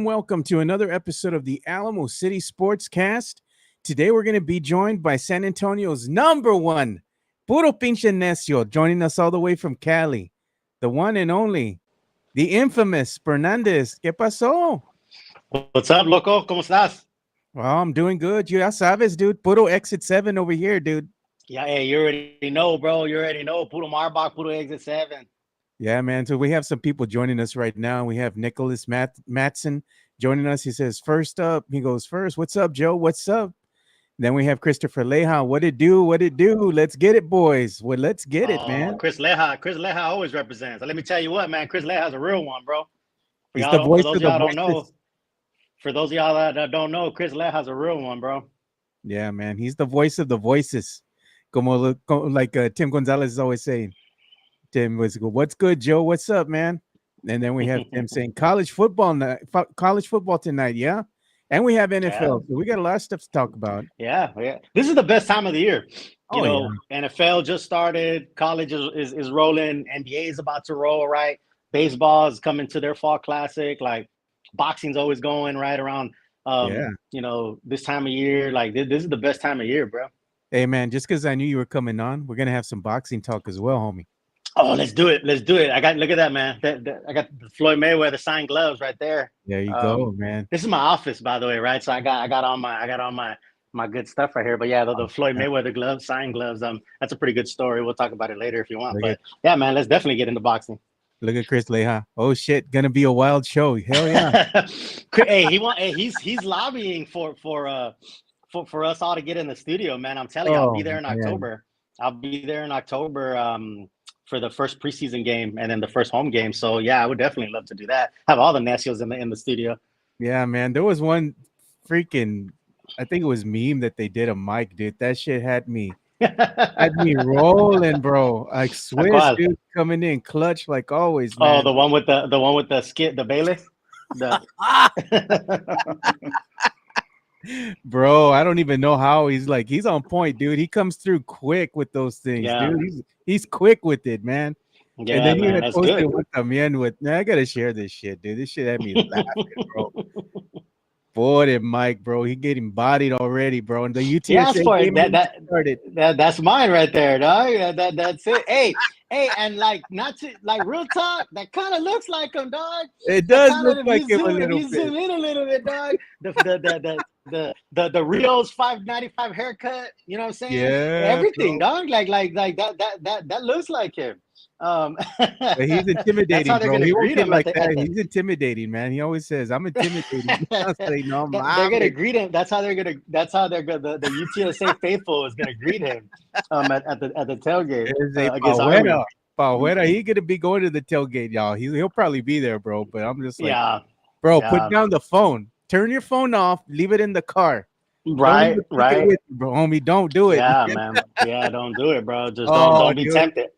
Welcome to another episode of the Alamo City Sportscast. Today we're going to be joined by San Antonio's number one, Puro Pinche Necio, joining us all the way from Cali. The one and only, the infamous Spurnandez. ¿Qué pasó? What's up, loco? ¿Cómo estás? Well, I'm doing good. You ya sabes, dude. Puro Exit 7 over here, dude. Yeah, hey, you already know, bro. You already know. Puro Marbach, Puro Exit 7. Yeah, man. So we have some people joining us right now. We have Nicholas Matson joining us. He says, first up, he goes first. What's up, Joe? What's up? Then we have Christopher Leja. What it do? What it do? Let's get it, boys. Well, let's get it, man. Chris Leja always represents. Let me tell you what, man. Chris Leja's a real one, bro. He's the voice of the voices. For those of y'all that don't know, Chris Leja's a real one, bro. Yeah, man. He's the voice of the voices. Like Tim Gonzalez is always saying. Tim was good. What's good, Joe? What's up, man? And then we have Tim saying college football tonight, yeah. And we have NFL, so we got a lot of stuff to talk about. Yeah. This is the best time of the year. You know, NFL just started, college is rolling, NBA is about to roll, right? Baseball is coming to their fall classic. Like boxing's always going right around. You know, this time of year. Like this is the best time of year, bro. Hey, man, just because I knew you were coming on, we're gonna have some boxing talk as well, homie. Oh, let's do it. Look at that, man. I got the Floyd Mayweather signed gloves right there. There you go, man. This is my office, by the way, right? So I got all my good stuff right here. But yeah, the Floyd Mayweather gloves, signed gloves. That's a pretty good story. We'll talk about it later if you want. But yeah, man, let's definitely get into boxing. Look at Chris Leja. Oh shit, gonna be a wild show. Hell yeah. He's lobbying for us all to get in the studio, man. I'm telling you, I'll be there in October. I'll be there in October. For the first preseason game and then the first home game. So yeah, I would definitely love to do that. Have all the Necios in the studio. Yeah, man. There was one freaking, I think it was meme that they did a mic, dude. That shit had me rolling, bro. I swear, dude, coming in clutch like always, man. Oh, the one with the skit, the bailiff. Bro, I don't even know how he's on point, dude. He comes through quick with those things, dude. He's quick with it, man. Yeah, and then man, you had posted with también with. Now I gotta share this shit, dude. This shit had me laughing, bro. Boy, that Mike, bro, he getting bodied already, bro. And the UTSA game started. That's mine right there, dog. That's it. Hey, and not to real talk, that kind of looks like him, dog. It does look like him a little bit. You zoom in a little bit, dog. the Rio's 595 haircut. You know what I'm saying? Yeah, Everything, bro. dog. Like that looks like him. But he's That's intimidating, how they're bro. gonna He won't greet get him at like the that. He's intimidating, man. He always says, "I'm intimidating." I was like, "No, they're gonna mames." greet him. That's how they're gonna. That's how they're gonna. The UTSA faithful is gonna greet him at the tailgate There's a against Army. Pauera. He's gonna be going to the tailgate, y'all. He'll probably be there, bro. But I'm just like, Yeah, bro, put yeah. down the phone. Turn your phone off. Leave it in the car. Don't Right, even take it right. with you, bro, homie. Don't do it. Yeah, man. Yeah, don't do it, bro. Just Oh, don't be dude. tempted.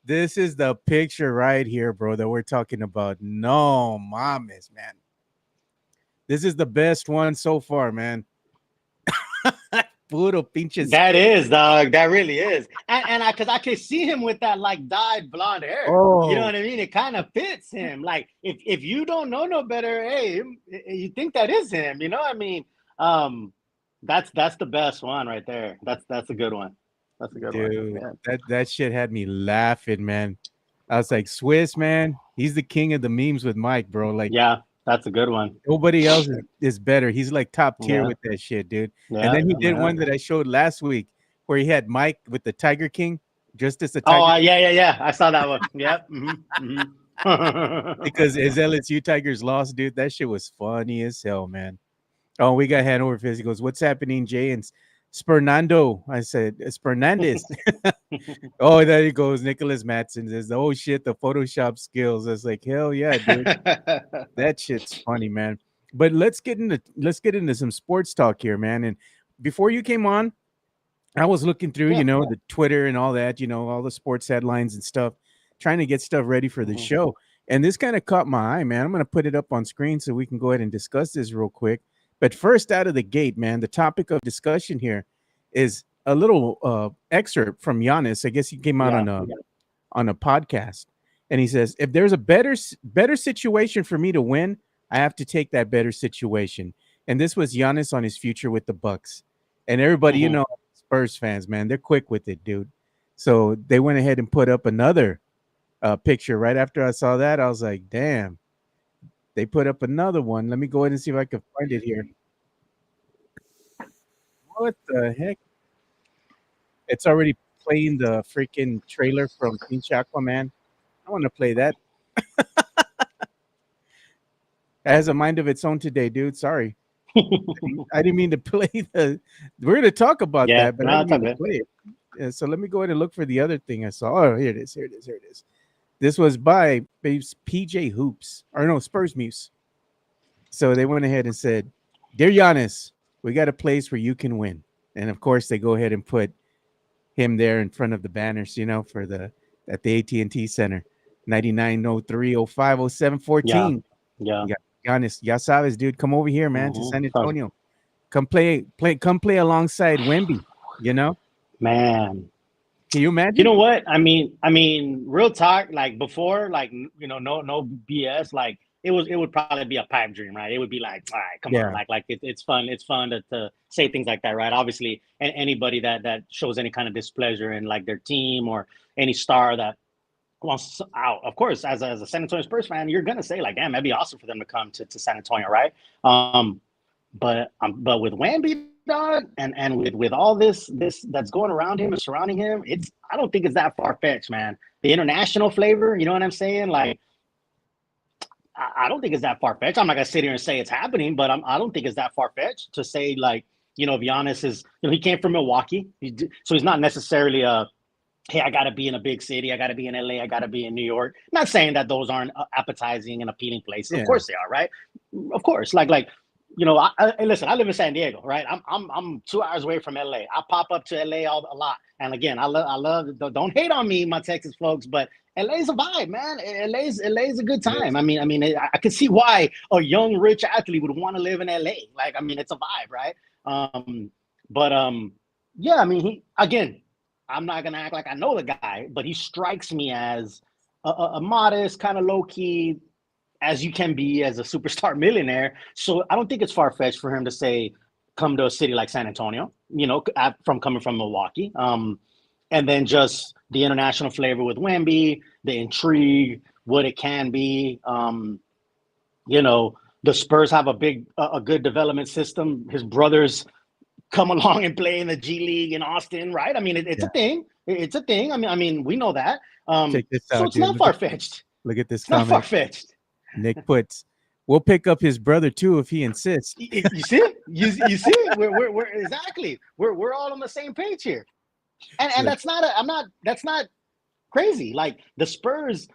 This is the picture right here, bro, that we're talking about. No mames, man. This is the best one so far, man. Puro pinches. That is, dog. That really is. And because I could see him with that like dyed blonde hair. You know Oh, what I mean? It kind of fits him. Like if you don't know no better, hey, you think that is him. You know what I mean? That's the best one right there. That's a good one. That's a good one. dude, Yeah. that shit had me laughing, man. I was like, Swiss, man, he's the king of the memes with Mike, bro. Like, Yeah, that's a good one. nobody else is better. He's like top tier Yeah. with that shit, dude. And Yeah. then he did Yeah. one that I showed last week where he had Mike with the Tiger King, just as the Oh, Tiger yeah. I saw that one. Yep. because his LSU Tigers lost, dude. That shit was funny as hell, man. Oh, we got Hanover Fizz. He goes, "What's happening, Jay?" And Spurnando. I said, Spurnandez. Oh, there he goes. Nicholas Matson says, "Oh shit, the Photoshop skills." I was like, hell yeah, dude. That shit's funny, man. But let's get into some sports talk here, man. And before you came on, I was looking through, Yeah. the Twitter and all that, all the sports headlines and stuff, trying to get stuff ready for the show. And this kind of caught my eye, man. I'm going to put it up on screen so we can go ahead and discuss this real quick. But first, out of the gate, man, the topic of discussion here is a little excerpt from Giannis. I guess he came out on a podcast, and he says, "If there's a better situation for me to win, I have to take that better situation." And this was Giannis on his future with the Bucks. And everybody, Spurs fans, man, they're quick with it, dude. So they went ahead and put up another picture right after I saw that. I was like, damn. They put up another one. Let me go ahead and see if I can find it here. What the heck? It's already playing the freaking trailer from Pinch Aquaman. I want to play that. It has a mind of its own today, dude. Sorry. I didn't mean to play the. We're going to talk about that, but I didn't mean to play it. So let me go ahead and look for the other thing I saw. Oh, here it is. This was by PJ Hoops, or no, Spurs Muse. So they went ahead and said, "Dear Giannis, we got a place where you can win." And of course, they go ahead and put him there in front of the banners, for at the AT&T Center, 9903050714. Yeah. Giannis, ya sabes, dude, come over here, man, to San Antonio. Come play alongside Wemby, Man. Can you imagine? You know what? I mean, real talk, like before, like, no BS, like it would probably be a pipe dream, right? It would be like, all right, come on, like it's fun. It's fun to say things like that, right? Obviously, and anybody that shows any kind of displeasure in like their team or any star that wants out, of course, as a San Antonio Spurs fan, you're gonna say like, damn, that'd be awesome for them to come to San Antonio, right? But with Wemby, dog, and with all this that's going around him and surrounding him, I don't think it's that far fetched, man. The international flavor, you know what I'm saying? Like, I don't think it's that far fetched. I'm not gonna sit here and say it's happening, but I don't think it's that far fetched to say like, if Giannis is, he came from Milwaukee, so he's not necessarily hey, I got to be in a big city. I got to be in LA. I got to be in New York. I'm not saying that those aren't appetizing and appealing places. Yeah. Of course they are, right? Of course. Like, listen, I live in San Diego, right? I'm 2 hours away from LA. I pop up to LA a lot. And again, I love, don't hate on me, my Texas folks, but LA's a vibe, man. LA's a good time. Yes. I mean, I can see why a young, rich athlete would want to live in LA. Like, I mean, it's a vibe, right? Yeah, I mean, I'm not going to act like I know the guy, but he strikes me as a modest, kind of low-key, as you can be as a superstar millionaire. So I don't think it's far-fetched for him to say, come to a city like San Antonio, coming from Milwaukee. And then just the international flavor with Wemby, the intrigue, what it can be, the the Spurs have a good development system. His brothers come along and play in the G League in Austin, right? I mean, it's a thing. It's a thing. I mean, we know that. Check this so out, it's dude. not far-fetched. Look at this it's comment. Not far-fetched. Nick puts, we'll pick up his brother too if he insists. You see? You see? We're exactly. We're all on the same page here. And that's not crazy. Like the Spurs,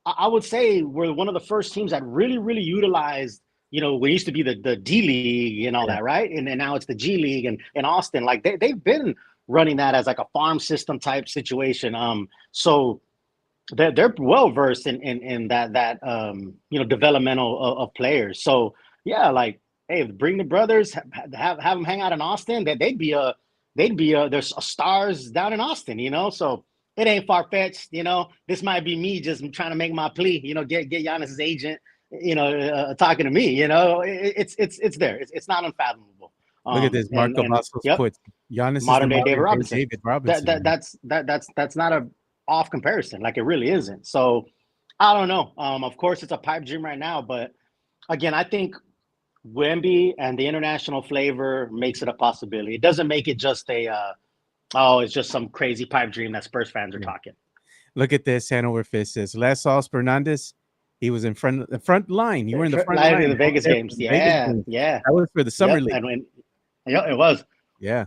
I would say were one of the first teams that really, really utilized, we used to be the D League and all that, right? And now it's the G League and in Austin. Like they've been running that as like a farm system type situation. So they're well versed in that developmental of players. So yeah, like, hey, bring the brothers, have them hang out in Austin. That they'd be there's stars down in Austin, So it ain't far fetched, This might be me just trying to make my plea, get Giannis's agent, talking to me, it's there. It's not unfathomable. Look at this. Marko puts Giannis modern day David Robinson. That's not a off comparison. Like, it really isn't. So I don't know. Of course, it's a pipe dream right now, but again, I think Wemby and the international flavor makes it a possibility. It doesn't make it just it's just some crazy pipe dream that Spurs fans are talking. Look at this. Hanover Fist says, last saw Spurnandez, he was in the front line. You were in the front line in the Vegas games. Yeah. That was for the summer league. It was. Yeah.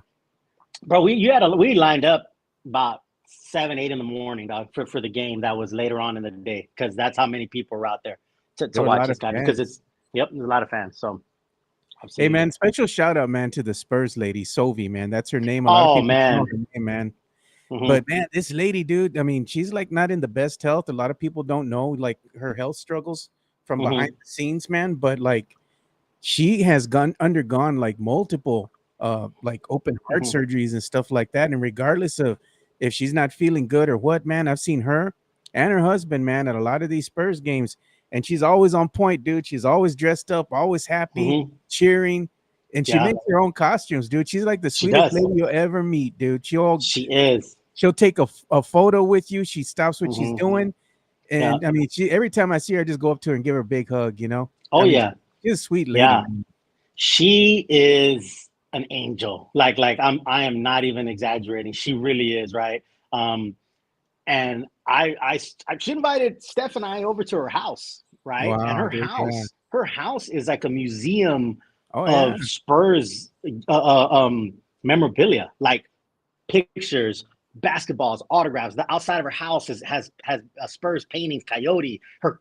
Bro, we lined up about 7, 8 in the morning, dog, for the game that was later on in the day, because that's how many people were out there to watch this guy. Because there's a lot of fans. So, hey man, special shout out, man, to the Spurs lady, Sofie, man. That's her name. Man. Know her name, man. Mm-hmm. But man, this lady, dude, I mean, she's like not in the best health. A lot of people don't know like her health struggles from behind the scenes, man. But like, she has undergone like multiple like open heart surgeries and stuff like that. And regardless of if she's not feeling good or what, man, I've seen her and her husband, man, at a lot of these Spurs games, and she's always on point, dude. She's always dressed up, always happy, cheering, and she makes her own costumes, dude. She's like the sweetest lady you'll ever meet, dude. She is. She'll take a photo with you. She stops what she's doing, and I mean, every time I see her, I just go up to her and give her a big hug, she's a sweet lady. Yeah, she is an angel. Like I am not even exaggerating. She really is, right? And she invited Steph and I over to her house, right? Wow, and her house is like a museum of Spurs memorabilia, like pictures, basketballs, autographs. The outside of her house has Spurs paintings, Coyote. Her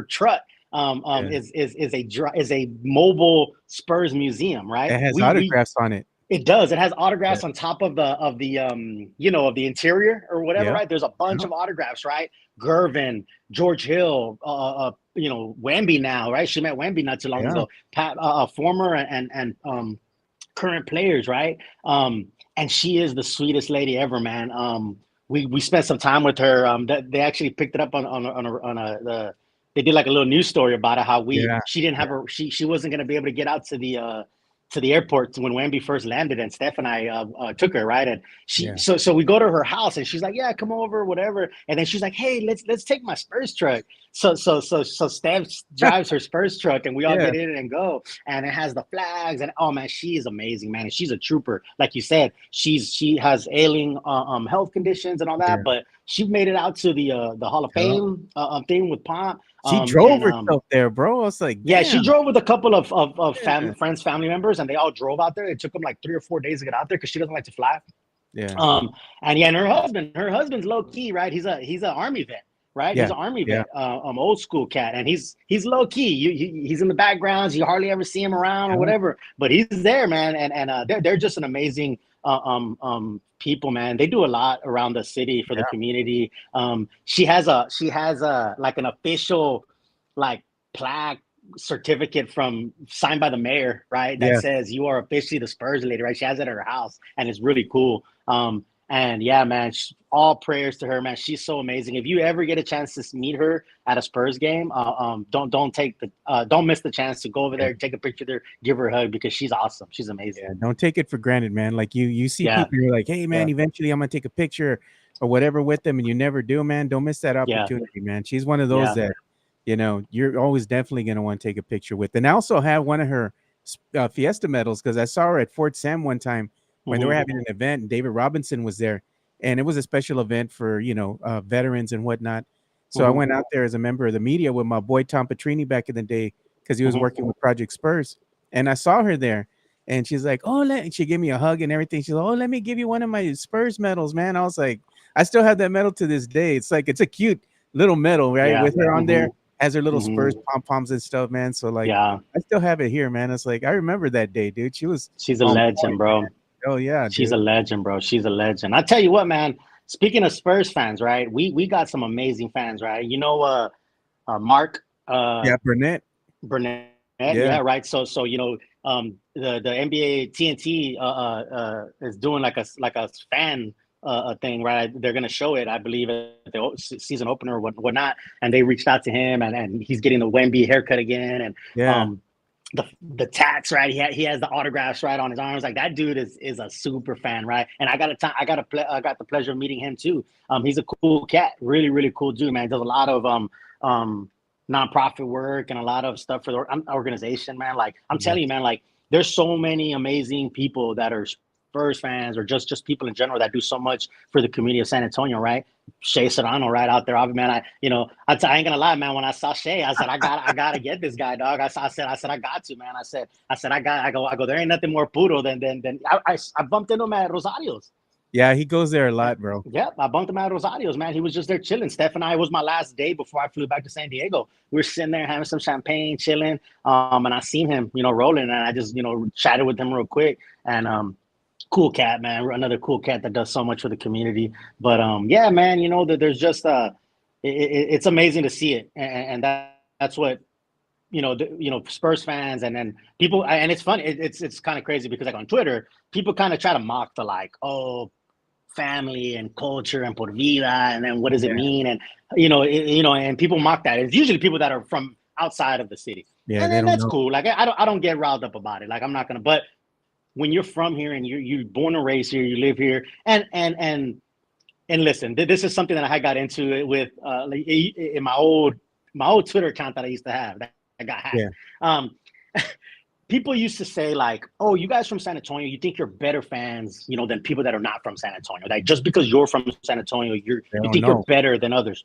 truck is a mobile Spurs museum, right? It has autographs on it. It does. It has autographs on top of the interior or whatever, right? There's a bunch of autographs, right? Gervin, George Hill, Wemby now, right? She met Wemby not too long ago. Pat, former and current players, right? And she is the sweetest lady ever, man. We spent some time with her. They actually picked it up on they did like a little news story about it, how she didn't have she wasn't gonna be able to get out to the airport when Wemby first landed, and Steph and I took her, right? And so we go to her house, and she's like, "Yeah, come over, whatever." And then she's like, "Hey, let's take my Spurs truck." So Steph drives her Spurs truck, and we all get in and go. And it has the flags, and oh man, she is amazing, man. And she's a trooper, like you said. She has ailing health conditions and all that, but she made it out to the Hall of Fame thing with Pomp. She drove herself there, bro. I was like, damn. Yeah, she drove with a couple of friends, family members, and they all drove out there. It took them like 3 or 4 days to get out there because she doesn't like to fly. Yeah. And her husband's low key, right? He's an Army vet, right? Yeah. He's an Army vet, old school cat, and he's low key. He's in the backgrounds. You hardly ever see him around or whatever, but he's there, man. And they're just an amazing people, man. They do a lot around the city for the community. She has a like an official like plaque certificate signed by the mayor, right? That says you are officially the Spurs lady, right? She has it at her house, and it's really cool. And yeah, man, all prayers to her, man. She's so amazing. If you ever get a chance to meet her at a Spurs game, don't miss the chance to go over there, take a picture there, give her a hug, because she's awesome. She's amazing. Yeah, don't take it for granted, man. Like you see people, you're like, hey man, eventually I'm gonna take a picture or whatever with them, and you never do, man. Don't miss that opportunity, man. She's one of those that you're always definitely going to want to take a picture with. And I also have one of her Fiesta medals because I saw her at Fort Sam one time when they were having an event and David Robinson was there. And it was a special event for, veterans and whatnot. So I went out there as a member of the media with my boy Tom Petrini back in the day because he was working with Project Spurs. And I saw her there. And she's like, she gave me a hug and everything. She's like, oh, let me give you one of my Spurs medals, man. I was like, I still have that medal to this day. It's like, it's a cute little medal, right? Yeah. With her on there, has her little Spurs pom-poms and stuff, man. So like, I still have it here, man. It's like, I remember that day, dude. She's a legend, bro. Man. Oh yeah. She's a legend, bro. She's a legend. I tell you what, man, speaking of Spurs fans, right? We got some amazing fans, right? Mark, Burnett. Yeah, right. So the NBA TNT is doing like a fan thing, right? They're gonna show it, I believe, at the season opener or whatnot. And they reached out to him, and he's getting the Wemby haircut again, and the tats, right? He has the autographs right on his arms. Like that dude is a super fan, right? And I got the pleasure of meeting him too. He's a cool cat, really really cool dude, man. Does a lot of nonprofit work and a lot of stuff for the organization, man. Like I'm telling you, man, like there's so many amazing people that are Spurs fans or just people in general that do so much for the community of San Antonio, right? Shea Serrano right out there. Man, I ain't gonna lie, man. When I saw Shea, I said, I gotta get this guy, dog. I said, I got to, man. I go, there ain't nothing more puro than I bumped into him at Rosario's. Yeah, he goes there a lot, bro. Yep, I bumped him at Rosario's, man. He was just there chilling. Steph and I, it was my last day before I flew back to San Diego. We were sitting there having some champagne, chilling. And I seen him, rolling, and I just, chatted with him real quick. And cool cat, man. Another cool cat that does so much for the community. But yeah, man, that there's just it's amazing to see it, and that's what Spurs fans and then people, and it's funny. It's kind of crazy because like on Twitter, people kind of try to mock the like, oh, family and culture and por vida, and then what does it mean? And and people mock that. It's usually people that are from outside of the city. Yeah, and then that's cool. Like I don't get riled up about it. Like I'm not gonna. But when you're from here and you're born and raised here, you live here, and listen, this is something that I got into with in my old Twitter account that I used to have that I got hacked. Yeah. People used to say like, oh, you guys from San Antonio, you think you're better fans, than people that are not from San Antonio. Like just because you're from San Antonio, you think you're better than others.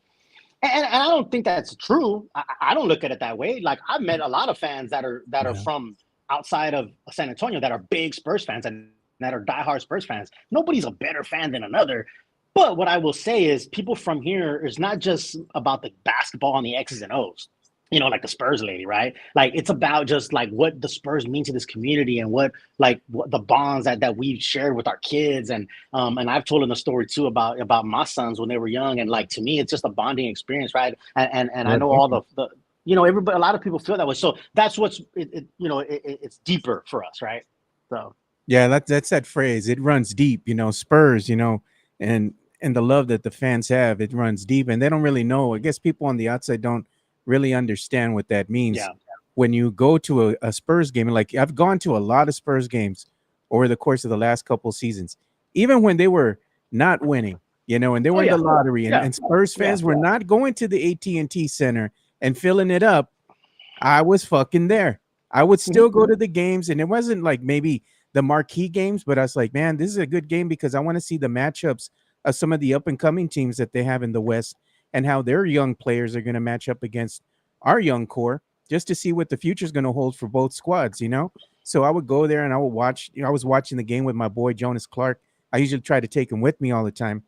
And I don't think that's true. I don't look at it that way. Like I've met a lot of fans that are from outside of San Antonio that are big Spurs fans and that are diehard Spurs fans. Nobody's a better fan than another. But what I will say is people from here is not just about the basketball and the X's and O's. Like the Spurs Lady, right? Like it's about just like what the Spurs mean to this community and what the bonds that we've shared with our kids. And I've told them the story too about my sons when they were young. And like, to me, it's just a bonding experience, right? And I know all the everybody, a lot of people feel that way. So that's what's, it's deeper for us, right? So. Yeah, that's that phrase. It runs deep, Spurs, and the love that the fans have, it runs deep and they don't really know. I guess people on the outside don't really understand what that means. Yeah. When you go to a Spurs game, like I've gone to a lot of Spurs games over the course of the last couple of seasons, even when they were not winning, and they were in the lottery, and Spurs fans were not going to the AT&T Center and filling it up. I was fucking there. I would still go to the games, and it wasn't like maybe the marquee games, but I was like, man, this is a good game because I want to see the matchups of some of the up-and-coming teams that they have in the West and how their young players are going to match up against our young core just to see what the future is going to hold for both squads, So I would go there and I would watch. I was watching the game with my boy, Jonas Clark. I usually try to take him with me all the time.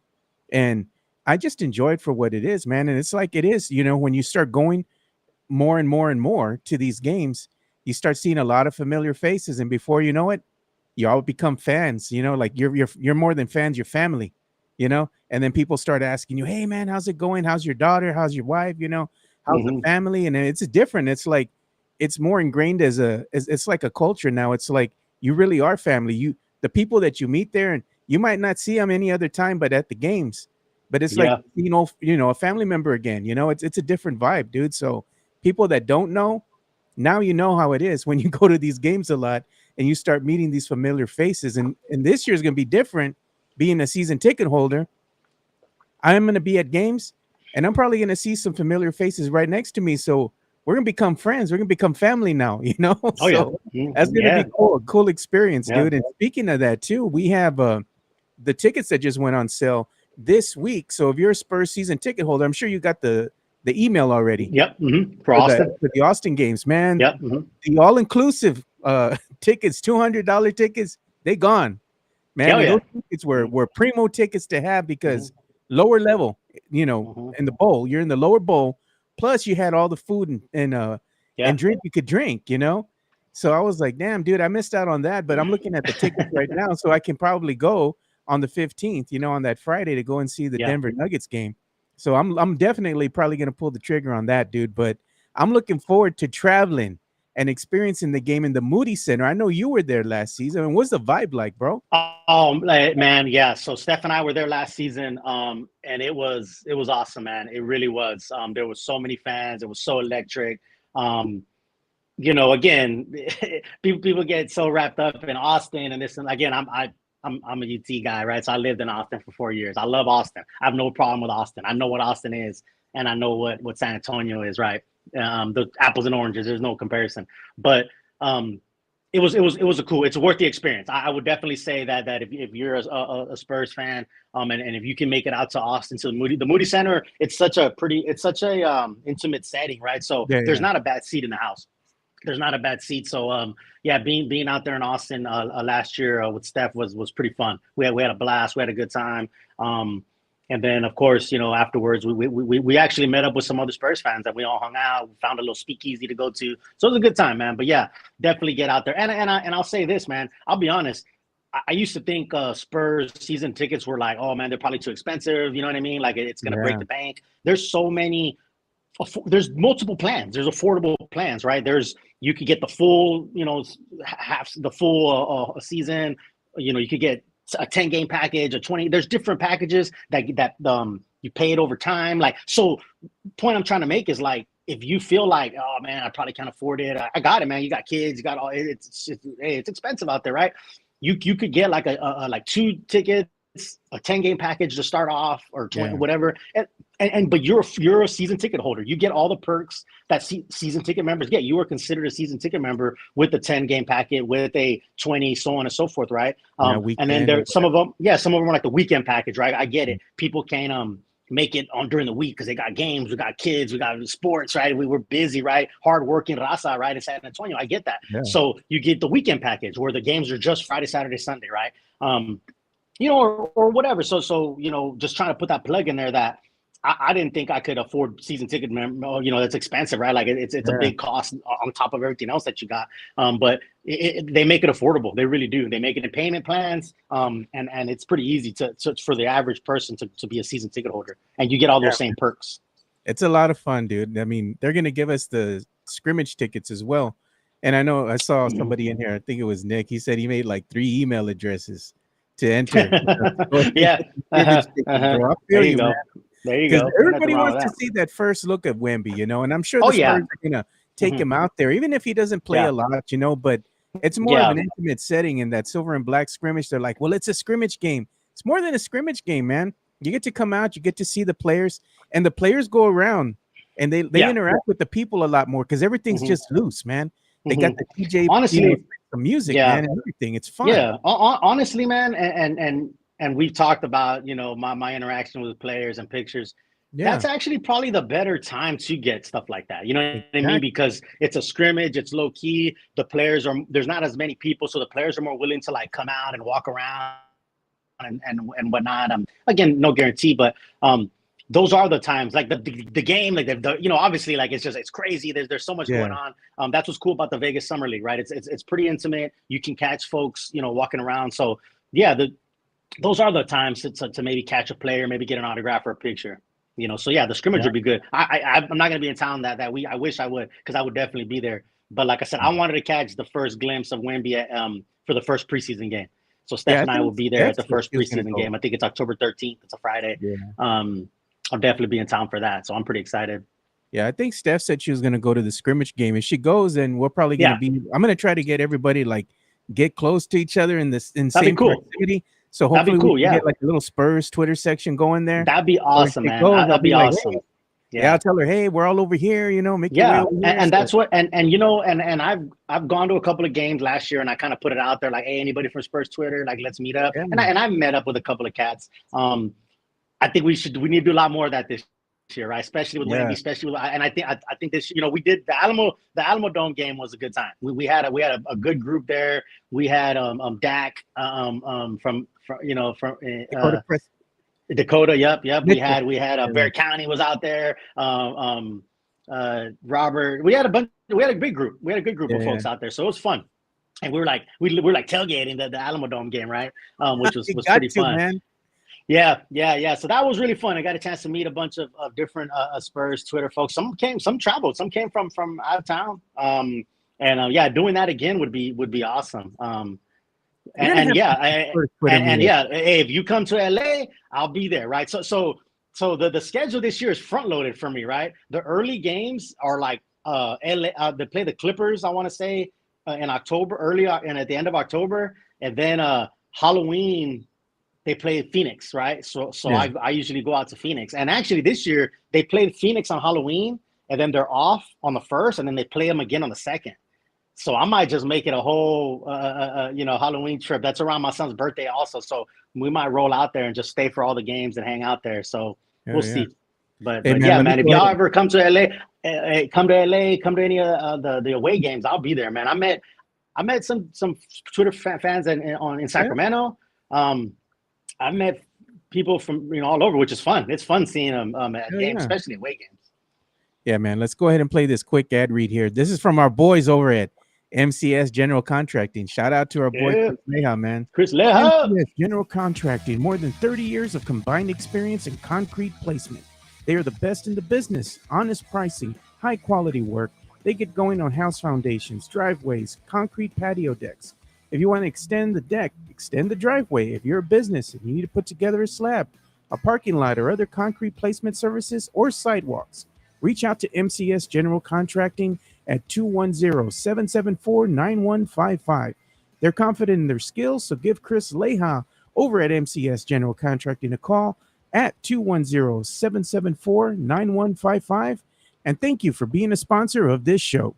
And I just enjoy it for what it is, man. And it's like it is, when you start going more and more and more to these games, you start seeing a lot of familiar faces. And before you know it, you all become fans, like you're more than fans, you're family. And then people start asking you, hey man, how's it going? How's your daughter? How's your wife? How's the family? And it's different. It's like, it's more ingrained as it's like a culture now. It's like, you really are family. The people that you meet there, and you might not see them any other time, but at the games, but it's like, a family member again, it's a different vibe, dude. So people that don't know, now how it is when you go to these games a lot and you start meeting these familiar faces. And this year's going to be different. Being a season ticket holder, I'm going to be at games and I'm probably going to see some familiar faces right next to me. So we're going to become friends. We're going to become family now, you know? Oh, yeah. So that's going to be cool. Cool experience, Yeah. dude. And speaking of that too, we have the tickets that just went on sale this week. So if you're a Spurs season ticket holder, I'm sure you got the email already. Yep. For Austin. For the Austin games, man. Yep. The all-inclusive tickets, $200 tickets, they gone. Man, Hell yeah. those tickets were primo tickets to have because lower level, you know, in the bowl. You're in the lower bowl. Plus, you had all the food and drink you could drink, you know. So I was like, damn, dude, I missed out on that. But I'm looking at the tickets right now, so I can probably go on the 15th, you know, on that Friday to go and see the Denver Nuggets game. So I'm definitely probably gonna pull the trigger on that, dude. But I'm looking forward to traveling and experiencing the game in the Moody Center. I know you were there last season. And what's the vibe like, bro? Man, yeah. So Steph and I were there last season, and it was awesome, man. It really was. There was so many fans. It was so electric. You know, again, people get so wrapped up in Austin and this, and again, I'm a UT guy, right? So I lived in Austin for 4 years. I love Austin. I have no problem with Austin. I know what Austin is, and I know what San Antonio is, right? The apples and oranges. There's no comparison, but it was it's worth the experience. I would definitely say that if you're a Spurs fan, and if you can make it out to Austin, to the Moody Center, it's such a intimate setting, right? So there's not a bad seat in the house. There's not a bad seat. So being out there in Austin last year with Steph was pretty fun. We had a blast. We had a good time. And then, of course, you know, afterwards, we actually met up with some other Spurs fans and we all hung out. We found a little speakeasy to go to. So it was a good time, man. But yeah, definitely get out there. And I'll say this, man. I'll be honest. I used to think Spurs season tickets were like, oh, man, they're probably too expensive. You know what I mean? Like it's going to break the bank. There's so many. There's multiple plans. There's affordable plans, right? You could get the full, you know, season. You know, you could get a 10-game package, a 20. There's different packages that you pay it over time. Like, so point I'm trying to make is like, if you feel like, oh man, I probably can't afford it. I got it, man. You got kids, you got all, it's expensive out there, right? You could get like like 2 tickets, a 10-game package to start off, or 20, whatever. But you're a season ticket holder. You get all the perks that season ticket members get. You are considered a season ticket member with the 10-game packet, with a 20, so on and so forth, right? And then some of them are like the weekend package, right? I get it. People can't make it on during the week because they got games, we got kids, we got sports, right? We were busy, right? Hardworking raza, right? In San Antonio, I get that. Yeah. So you get the weekend package where the games are just Friday, Saturday, Sunday, right? You know, or whatever. So you know, just trying to put that plug in there that I didn't think I could afford season ticket. You know, that's expensive, right? Like it's a big cost on top of everything else that you got. But they make it affordable. They really do. They make it in payment plans. And it's pretty easy for the average person to be a season ticket holder, and you get all those same perks. It's a lot of fun, dude. I mean, they're gonna give us the scrimmage tickets as well. And I know I saw somebody in here. I think it was Nick. He said he made like 3 email addresses to enter. Yeah. I feel you, man. There you go. Everybody wants to see that first look at Wemby, you know, and I'm sure the Spurs are gonna take him out there, even if he doesn't play a lot, you know. But it's more of an intimate setting in that silver and black scrimmage. They're like, well, it's a scrimmage game. It's more than a scrimmage game, man. You get to come out, you get to see the players, and the players go around and they interact with the people a lot more because everything's just loose, man. They got the DJ, honestly, the music, man, and everything. It's fun. Yeah, honestly, man, and we've talked about, you know, my interaction with players and pictures. Yeah. That's actually probably the better time to get stuff like that. You know what I mean? Because it's a scrimmage, it's low key. The players there's not as many people, so the players are more willing to like come out and walk around and whatnot. Again, no guarantee, but those are the times, like the game, like you know, obviously, like it's crazy. There's so much going on. That's what's cool about the Vegas Summer League, right? It's pretty intimate. You can catch folks, you know, walking around. So yeah, those are the times to maybe catch a player, maybe get an autograph or a picture, you know. So yeah, the scrimmage would be good. I'm not gonna be in town that week. I wish I would, because I would definitely be there. But like I said, I wanted to catch the first glimpse of Wemby for the first preseason game. So Steph and I will be there at the first preseason game. I think it's October 13th. It's a Friday. Yeah. I'll definitely be in town for that. So I'm pretty excited. Yeah, I think Steph said she was going to go to the scrimmage game. If she goes, then we're probably going to be – I'm going to try to get everybody, like, get close to each other in same proximity So That'd hopefully be cool. we can Yeah, get like a little Spurs Twitter section going there. that'd be So if awesome, it man. goes, I'll That'd be be like, awesome. hey, Yeah. I'll tell her, hey, we're all over here, make your way Yeah, over here. and that's what, and you know, and I've gone to a couple of games last year, and I kind of put it out there like, hey, anybody from Spurs Twitter, like, let's meet up. Yeah, And I met up with a couple of cats. I think we need to do a lot more of that this year, right? Especially with Wendy, especially with, and I think this, we did the Alamo Dome game was a good time. We had a good group there. We had Dak from Dakota. Yep. We had Bear County was out there. Robert. We had a big group. We had a good group of folks out there, so it was fun. And we were like tailgating the Alamo Dome game, right? Which was pretty fun. Man. Yeah. So that was really fun. I got a chance to meet a bunch of different Spurs Twitter folks. Some traveled, some came from out of town. Doing that again would be awesome. Hey, if you come to LA, I'll be there, right? So the schedule this year is front loaded for me, right? The early games are like LA. They play the Clippers, I want to say, in October, and at the end of October, and then Halloween they play Phoenix, right? So I usually go out to Phoenix, and actually this year they played Phoenix on Halloween, and then they're off on the 1st, and then they play them again on the 2nd. So I might just make it a whole, Halloween trip. That's around my son's birthday also. So we might roll out there and just stay for all the games and hang out there. So we'll see. But man, if y'all ever come to LA, come to any of the away games, I'll be there, man. I met some Twitter fans in Sacramento. I met people from all over, which is fun. It's fun seeing them at games, especially away games. Yeah, man. Let's go ahead and play this quick ad read here. This is from our boys over at MCS General Contracting. Shout out to our boy Chris Leha, man. Chris Leha. MCS General Contracting, more than 30 years of combined experience in concrete placement. They are the best in the business. Honest pricing, high quality work. They get going on house foundations, driveways, concrete patio decks. If you want to extend the deck, extend the driveway. If you're a business and you need to put together a slab, a parking lot, or other concrete placement services or sidewalks, reach out to MCS General Contracting at 210-774-9155. They're confident in their skills, so give Chris Leha over at MCS General Contracting a call at 210-774-9155. And thank you for being a sponsor of this show.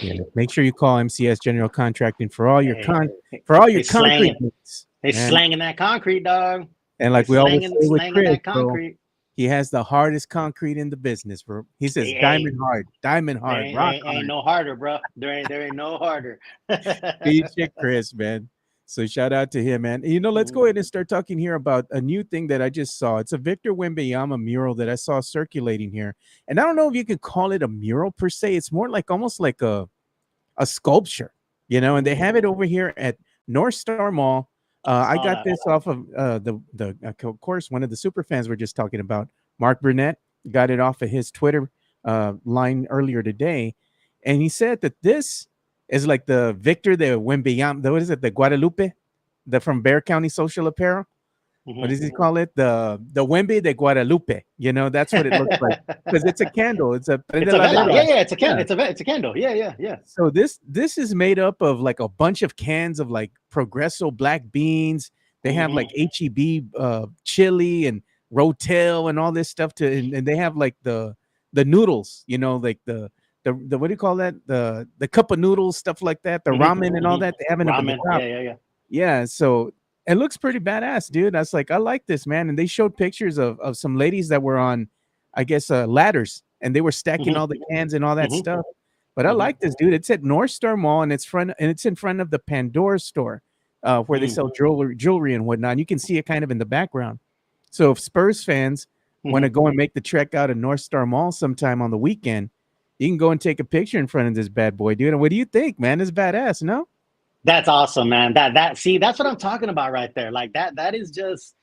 Yeah, make sure you call MCS General Contracting for all your concrete needs. They slanging that concrete, dog. And like we always say with Chris, bro, he has the hardest concrete in the business, bro. He says diamond hard, rock hard. Ain't no harder, bro. There ain't no harder. DJ Chris, man. So shout out to him, man. Let's go ahead and start talking here about a new thing that I just saw. It's a Victor Wembanyama mural that I saw circulating here. And I don't know if you could call it a mural per se. It's more like almost like a sculpture, and they have it over here at North Star Mall. I got this off of of course, one of the super fans we're just talking about, Mark Burnett, got it off of his Twitter line earlier today. And he said that this is like the Victor, the Wembanyama, what is it, the Guadalupe, from Bear County Social Apparel. Mm-hmm. What does he call it? The Wemby de Guadalupe. That's what it looks like, because it's a candle. It's a vela. Yeah, it's a candle. Yeah. It's a candle. Yeah. So this is made up of like a bunch of cans of like Progresso black beans. They have like HEB chili and Rotel and all this stuff and they have like the noodles, like the what do you call that? The cup of noodles, stuff like that, the ramen and all that. They have it up in the top. Yeah. So it looks pretty badass, dude. I was like, I like this, man. And they showed pictures of some ladies that were on, I guess, ladders, and they were stacking all the cans and all that stuff. But I like this, dude. It's at North Star Mall, and it's in front of the Pandora store, where they sell jewelry and whatnot. You can see it kind of in the background. So if Spurs fans want to go and make the trek out of North Star Mall sometime on the weekend, you can go and take a picture in front of this bad boy, dude. And what do you think, man? It's badass, no? That's awesome, man. See, that's what I'm talking about right there. Like that is just,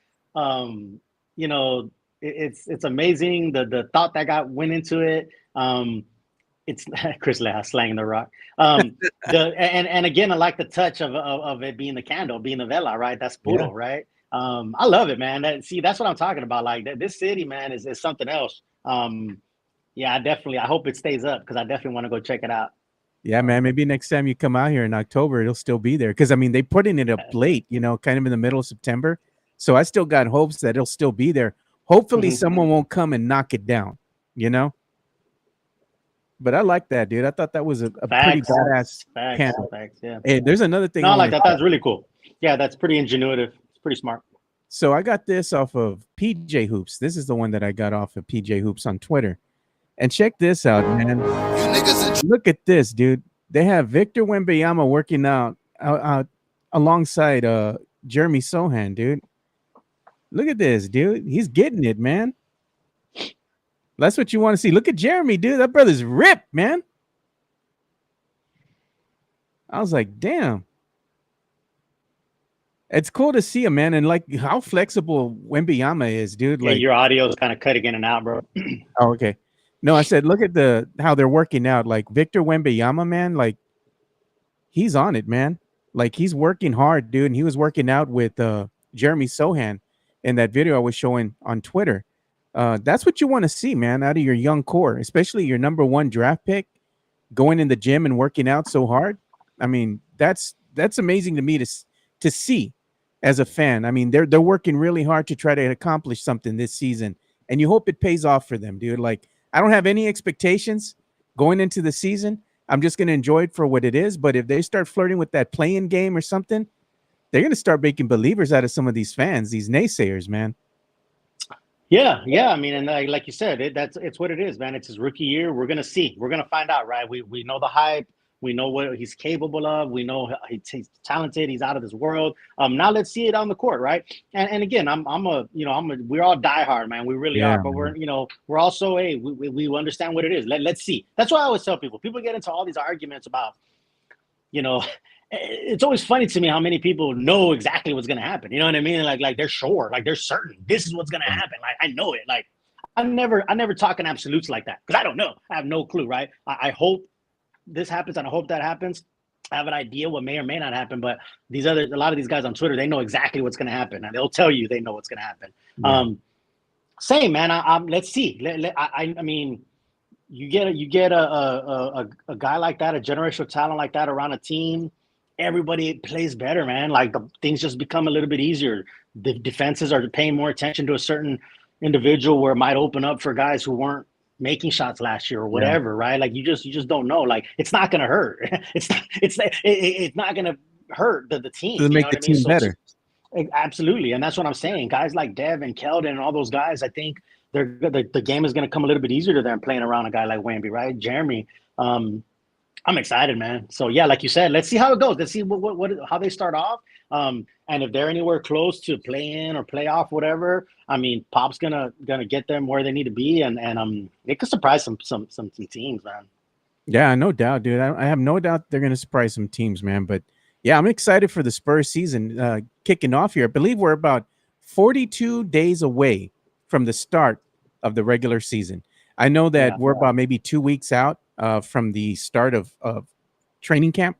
it's amazing. The thought that went into it. It's Chris Leha slanging the rock. And again, I like the touch of it being the candle, being the vela, right? That's brutal, right? I love it, man. That's what I'm talking about. Like this city, man, is something else. I hope it stays up, because I definitely want to go check it out. Yeah, man. Maybe next time you come out here in October, it'll still be there. Because I mean, they putting it up late, kind of in the middle of September. So I still got hopes that it'll still be there. Hopefully, someone won't come and knock it down. You know. But I like that, dude. I thought that was a pretty badass panel. Facts, yeah. Hey, there's another thing. No, I like that. That's really cool. Yeah, that's pretty ingenuitive. It's pretty smart. So I got this off of PJ Hoops. This is the one that I got off of PJ Hoops on Twitter. And check this out, man. Look at this, dude. They have Victor Wembanyama working out alongside Jeremy Sohan, dude. Look at this, dude. He's getting it, man. That's what you want to see. Look at Jeremy, dude. That brother's ripped, man. I was like, damn. It's cool to see him, man. And like how flexible Wembanyama is, dude. Yeah, like your audio is kind of cutting in and out, bro. Oh, okay. No, I said, look at how they're working out. Like Victor Wembanyama, man, like he's on it, man. Like he's working hard, dude. And he was working out with Jeremy Sohan in that video I was showing on Twitter. That's what you want to see, man, out of your young core, especially your number 1 draft pick, going in the gym and working out so hard. I mean, that's amazing to me to see as a fan. I mean, they're working really hard to try to accomplish something this season, and you hope it pays off for them, dude. Like, I don't have any expectations going into the season. I'm just going to enjoy it for what it is. But if they start flirting with that play-in game or something, they're going to start making believers out of some of these fans, these naysayers, man. Yeah. I mean, and like you said, it's what it is, man. It's his rookie year. We're gonna see. We're gonna find out, right? We know the hype. We know what he's capable of. We know he's talented. He's out of this world. Now let's see it on the court, right? And again, we're all diehard, man. We really are. But we're also we understand what it is. Let's see. That's why I always tell people. People get into all these arguments about, it's always funny to me how many people know exactly what's going to happen. You know what I mean? Like they're sure, like they're certain this is what's going to happen. Like I know it. Like I never talk in absolutes like that because I don't know. I have no clue, right? I hope this happens and I hope that happens. I have an idea what may or may not happen, but a lot of these guys on Twitter, they know exactly what's going to happen, and they'll tell you they know what's going to happen. Yeah. Same, man. Let's see. I mean, you get a guy like that, a generational talent like that around a team. Everybody plays better, man. Like things just become a little bit easier. The defenses are paying more attention to a certain individual where it might open up for guys who weren't making shots last year or whatever, right? Like you just don't know. Like it's not gonna hurt. It's not gonna hurt the team. To make the team better. Absolutely, and that's what I'm saying. Guys like Dev and Keldon and all those guys, I think the game is gonna come a little bit easier to them playing around a guy like Wemby, right? Jeremy. I'm excited, man. So yeah, like you said, let's see how it goes. Let's see how they start off. And if they're anywhere close to play in or play off, whatever, I mean, Pop's gonna get them where they need to be, and it could surprise some teams, man. Yeah, no doubt, dude. I have no doubt they're gonna surprise some teams, man. But yeah, I'm excited for the Spurs season kicking off here. I believe we're about 42 days away from the start of the regular season. I know that we're about maybe 2 weeks out from the start of training camp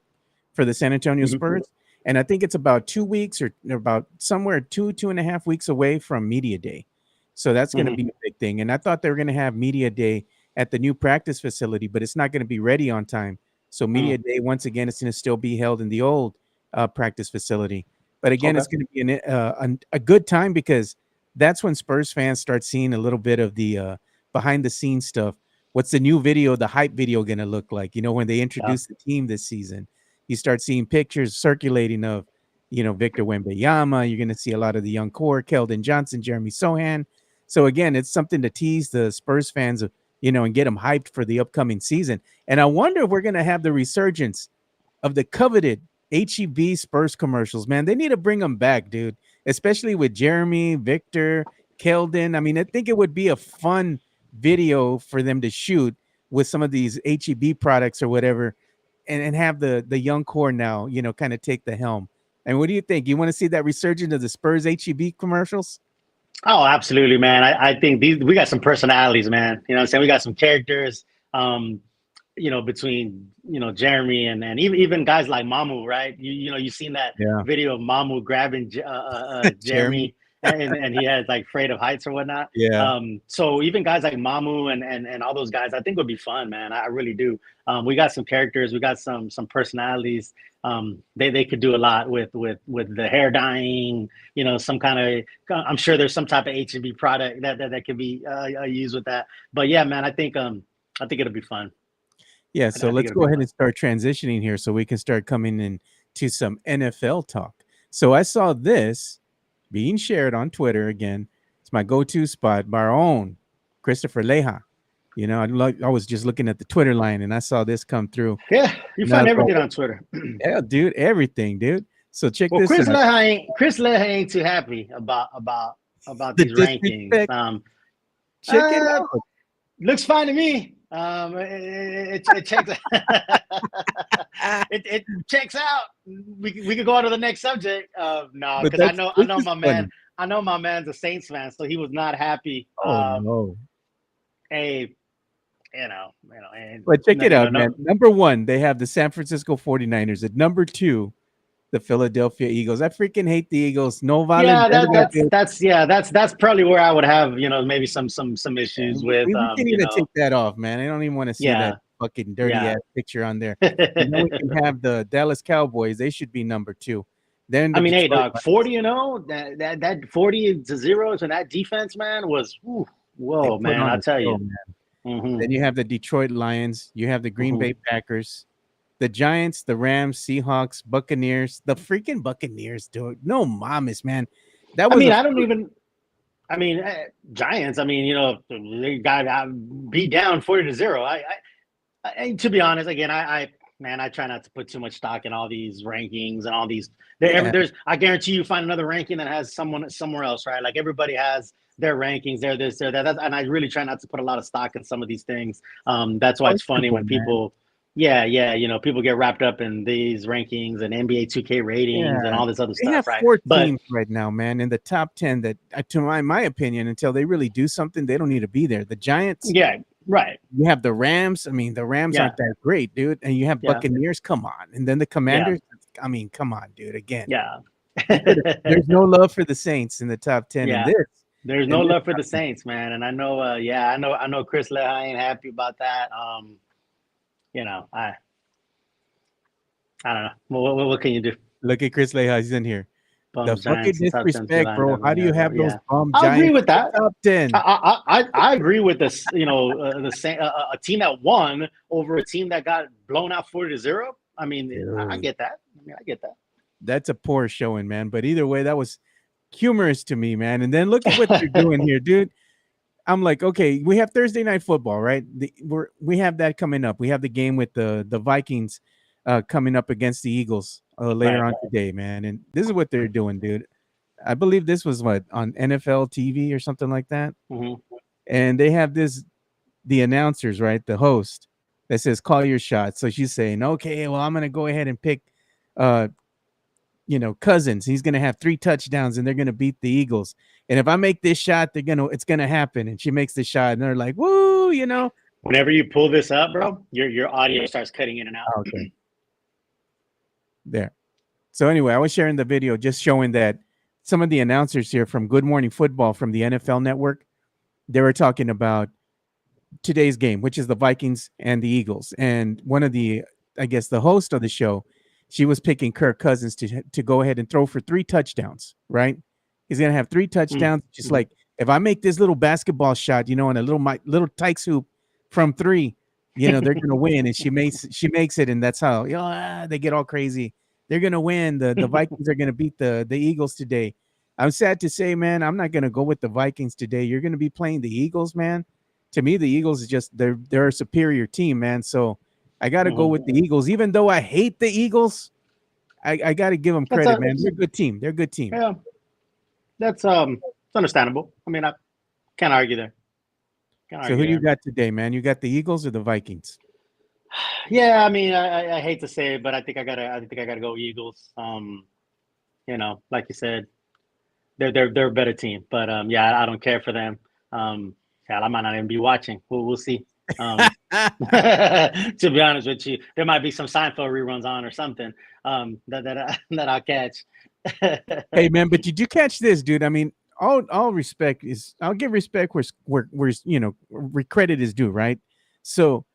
for the San Antonio Spurs. And I think it's about 2 weeks or about somewhere 2.5 weeks away from media day. So that's going to be a big thing. And I thought they were going to have media day at the new practice facility, but it's not going to be ready on time. So media day, once again, it's going to still be held in the old practice facility. But again, it's going to be a good time because that's when Spurs fans start seeing a little bit of the behind the scenes stuff. What's the new video, the hype video going to look like? When they introduce the team this season, you start seeing pictures circulating of, Victor Wembanyama. You're going to see a lot of the young core, Keldon Johnson, Jeremy Sohan. So again, it's something to tease the Spurs fans, and get them hyped for the upcoming season. And I wonder if we're going to have the resurgence of the coveted HEB Spurs commercials, man. They need to bring them back, dude, especially with Jeremy, Victor, Keldon. I mean, I think it would be a fun video for them to shoot with some of these HEB products or whatever, and have the young core now, kind of take the helm. And what do you think? You want to see that resurgence of the Spurs HEB commercials? Oh, absolutely, man. I think we got some personalities, man. You know what I'm saying? We got some characters, between, Jeremy and even guys like Mamu, right? You've seen that video of Mamu grabbing Jeremy and he had like afraid of heights or whatnot. Yeah. So even guys like Mamu and all those guys, I think would be fun, man. I really do. We got some characters, we got some personalities. They could do a lot with the hair dyeing, some kind of. I'm sure there's some type of H&B product that could be used with that. But yeah, man, I think it'll be fun. Yeah, so let's go ahead and start transitioning here so we can start coming into some NFL talk. So I saw this being shared on Twitter again. It's my go-to spot by our own Christopher Leja. I was just looking at the Twitter line and I saw this come through. Yeah, you find everything on Twitter. Yeah, dude, everything, dude. So check this out. Chris Leja ain't too happy about these rankings. Check it out. Looks fine to me. It checks. it checks out. We could go on to the next subject. No, because I know my man. I know my man's a Saints fan, so he was not happy. No. Hey, But check it out, man. Number 1, they have the San Francisco 49ers. At number 2, the Philadelphia Eagles. I freaking hate the Eagles. No violence. Yeah, that's probably where I would have, maybe some issues with. We can't even take that off, man. I don't even want to see that fucking dirty ass picture on there. We can have the Dallas Cowboys. They should be number 2. Then hey, dog, 40-0, that 40-0 and that defense, man, was whoa, man. I'll tell you. Man. Mm-hmm. Then you have the Detroit Lions. You have the Green Bay Packers. The Giants, the Rams, Seahawks, Buccaneers, the freaking Buccaneers, dude. No mames, man. That was. Giants. They got beat down 40-0. I to be honest, again, I try not to put too much stock in all these rankings and all these. I guarantee you find another ranking that has someone somewhere else, right? Like everybody has their rankings, they're this, they're that. And I really try not to put a lot of stock in some of these things. That's why it's funny when people. Man. Yeah, people get wrapped up in these rankings and NBA 2K ratings and all this other stuff, have right? 4 teams right now, man, in the top 10 that, to my opinion, until they really do something, they don't need to be there. The Giants, yeah, right. You have the Rams. The Rams aren't that great, dude. And you have Buccaneers. Come on, and then the Commanders. Come on, dude. Again, there's no love for the Saints in the top 10. Yeah. There's no love for the Saints, man. And I know, I know Chris Leja ain't happy about that. I don't know. What can you do? Look at Chris Leja. He's in here. The fucking disrespect, bro. How do you have those bum Giants? I agree with that. Top 10. I agree with this. A team that won over a team that got blown out 40-0. I get that. I get that. That's a poor showing, man. But either way, that was humorous to me, man. And then look at what they're doing here, dude. I'm like, okay, we have Thursday night football, right? We have that coming up. We have the game with the Vikings coming up against the Eagles later on today, man. And this is what they're doing, dude. I believe this was on NFL TV or something like that. Mm-hmm. And they have the announcers, right? The host that says, call your shot. So she's saying, okay, well, I'm going to go ahead and pick, Cousins. He's going to have 3 touchdowns and they're going to beat the Eagles. And if I make this shot, it's going to happen. And she makes the shot and they're like, woo, Whenever you pull this up, bro, your audio starts cutting in and out. Okay. There. So anyway, I was sharing the video just showing that some of the announcers here from Good Morning Football from the NFL Network, they were talking about today's game, which is the Vikings and the Eagles. And one of the host of the show, she was picking Kirk Cousins to go ahead and throw for 3 touchdowns, right? He's going to have 3 touchdowns. Mm-hmm. Just like, if I make this little basketball shot, on a little Tykes hoop from 3, they're going to win. And she makes it. And that's how, they get all crazy. They're going to win. The Vikings are going to beat the Eagles today. I'm sad to say, man, I'm not going to go with the Vikings today. You're going to be playing the Eagles, man. To me, the Eagles is just, they're a superior team, man. So I got to go with the Eagles. Even though I hate the Eagles, I got to give them credit, man. They're a good team. They're a good team. Yeah. That's it's understandable. I can't argue there. So who do you got today, man? You got the Eagles or the Vikings? Yeah, I hate to say it, but I think I gotta go Eagles. Like you said, they're a better team. But I don't care for them. I might not even be watching. We'll see. To be honest with you, there might be some Seinfeld reruns on or something that I'll catch. Hey man, but did you catch this, dude? all respect is I'll give respect where where credit is due, right? So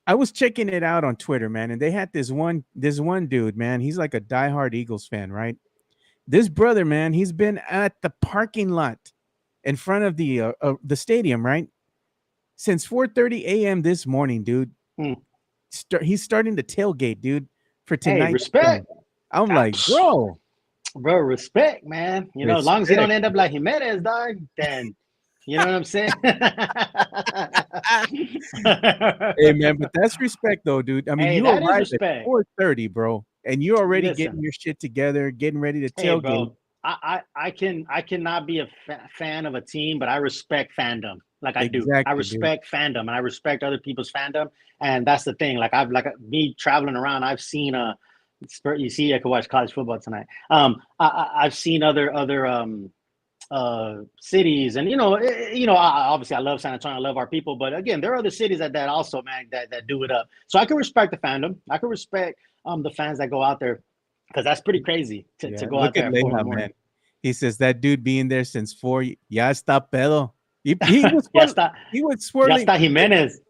I was checking it out on Twitter, man, and they had this one dude, man. He's like a diehard Eagles fan, right? This brother, man, he's been at the parking lot in front of the stadium, right? Since 4:30 a.m. this morning, dude. Hmm. He's starting the tailgate, dude, for Hey, tonight's game. respect. I'm like, bro, Bro, respect, man. You know, as long as you don't end up like Jimenez, dog, then you know what I'm saying? hey man, but that's respect though, dude. I mean, Hey, you that is arrived at respect. 4:30, bro, and you're already getting Listen, your shit together, getting ready to hey, tailgate. bro, I cannot be a fan of a team, but I respect fandom. Like I do. I Exactly, dude. respect fandom and I respect other people's fandom. And that's the thing. Like me traveling around, I've seen you see, I could watch college football tonight. I've seen other cities, and obviously I love San Antonio, I love our people, but again, there are other cities that also, man, that do it up. So I can respect the fandom. I can respect the fans that go out there, because that's pretty crazy to go out there at 4 in the morning. Man. He says that dude being there since 4. Ya está pedo. He was he was swirling. Ya está Jimenez.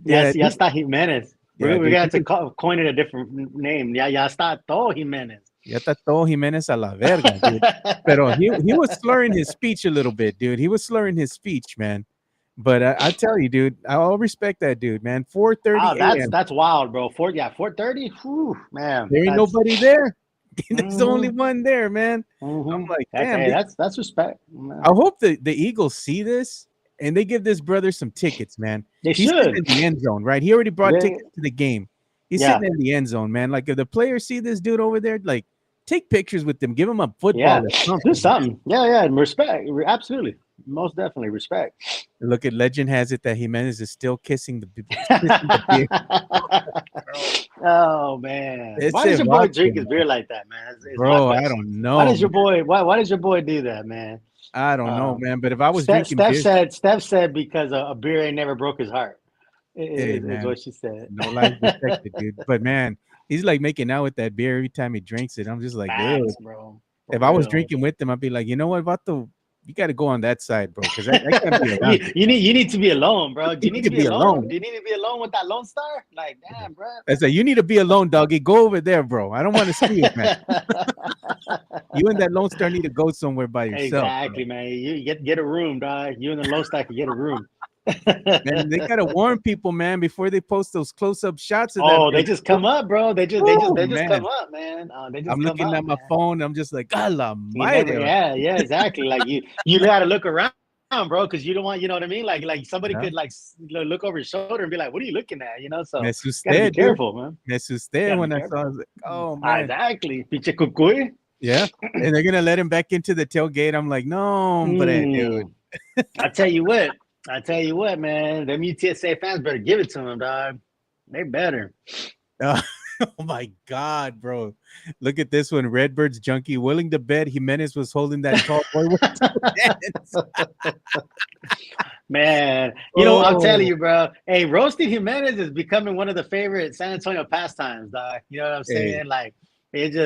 Yeah, Ya está Jimenez. Yeah, we're gonna have to coin it a different name. Ya está todo Jimenez. Ya está todo Jimenez a la verga, dude. Pero he was slurring his speech a little bit, dude. He was slurring his speech, man. But I tell you, dude, I'll respect that dude, man. 4:30 that's wild, bro. 4:30. Man, there ain't nobody there. There's Mm-hmm. only one there, man. Mm-hmm. I'm like, damn. That's respect, man. I hope the Eagles see this and they give this brother some tickets, man. He's should. sitting in the end zone, right? He already brought tickets to the game. He's sitting in the end zone, man. Like, if the players see this dude over there, like, take pictures with him, give him a football. Yeah, do something. Yeah, respect. Absolutely. Most definitely respect. Look, at legend has it that Jimenez is still kissing the beer. Oh man, why does your boy drink his beer like that, man? Bro, I don't know. Why does your boy do that, man? I don't know, man. But if I was drinking beer, Steph said because a beer ain't never broke his heart. Is what she said. No life protected, dude. But man, he's like making out with that beer every time he drinks it. I'm just like, dude, bro. If I was drinking with him, I'd be like, you know what, Vato, you got to go on that side, bro, because I can't be around you need to be alone, bro. Do you need to be alone? Do you need to be alone with that Lone Star? Like, damn, bro. I said, you need to be alone, doggy. Go over there, bro. I don't want to see it, man. You and that Lone Star need to go somewhere by yourself. Exactly, bro. Man. You get a room, dog. You and the Lone Star can get a room. Man, they gotta warn people, man, before they post those close-up shots of that. They just come up, bro. They just come up, man. I'm looking at my phone. I'm just like, yeah, exactly. Like you gotta look around, bro, because you don't want, you know what I mean? Like somebody could like look over his shoulder and be like, "What are you looking at?" You know, so gotta be careful, man. Me asusté when I saw. I was like, "Oh man, exactly, pinche cucuy." Yeah, and they're gonna let him back into the tailgate. I'm like, no, but dude. I tell you what, man. Them UTSA fans better give it to him, dog. They better. Oh my God, bro. Look at this one. Redbirds junkie willing to bet Jimenez was holding that tall boy with man, I'm telling you, bro. Hey, roasting Jimenez is becoming one of the favorite San Antonio pastimes, dog. You know what I'm saying? Hey. Like, it's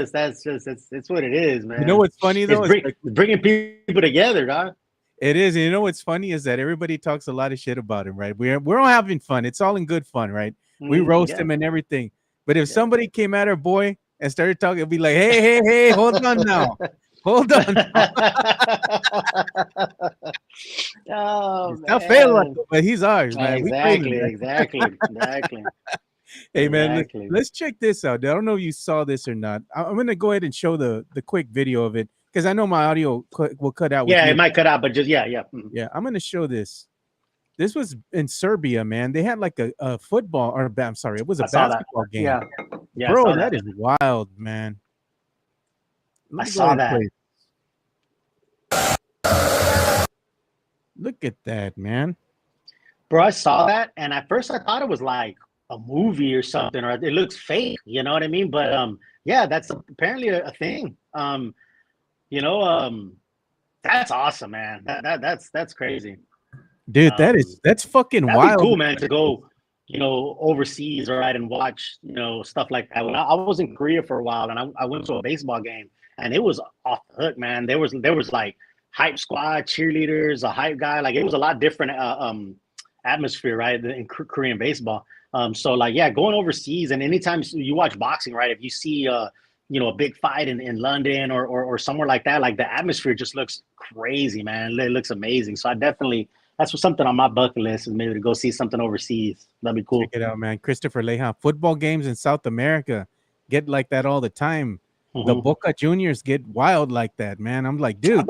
what it is, man. You know what's funny though? It's bringing people together, dog. It is. And you know what's funny is that everybody talks a lot of shit about him, right? We're all having fun. It's all in good fun, right? We roast him and everything. But if somebody came at our boy and started talking, it'd be like, hey, hold on now. Hold on. Oh, man. Fair, but he's ours, man. Exactly. Hey, man, let's check this out. I don't know if you saw this or not. I'm going to go ahead and show the quick video of it, because I know my audio will cut out. Yeah, it might cut out, but just, yeah. Mm-hmm. Yeah, I'm going to show this. This was in Serbia, man. They had like a football, or I'm sorry, it was a basketball game. Yeah, bro, that is wild, man. I saw that. Look at that, man. Bro, I saw that, and at first I thought it was like a movie or something, or it looks fake, you know what I mean? But yeah, that's apparently a thing. That's awesome, man. That's crazy. Dude, that's fucking wild. Be cool, man, to go, overseas, right, and watch, stuff like that. When I was in Korea for a while, and I went to a baseball game, and it was off the hook, man. There was like hype squad, cheerleaders, a hype guy. Like it was a lot different atmosphere, right, in Korean baseball. So like, yeah, going overseas, and anytime you watch boxing, right, if you see a big fight in London or somewhere like that, like the atmosphere just looks crazy, man. It looks amazing. So that's something on my bucket list, is maybe to go see something overseas. That'd be cool. Check it out, man. Christopher Leja. Football games in South America get like that all the time. The Boca Juniors get wild like that, man. I'm like, dude,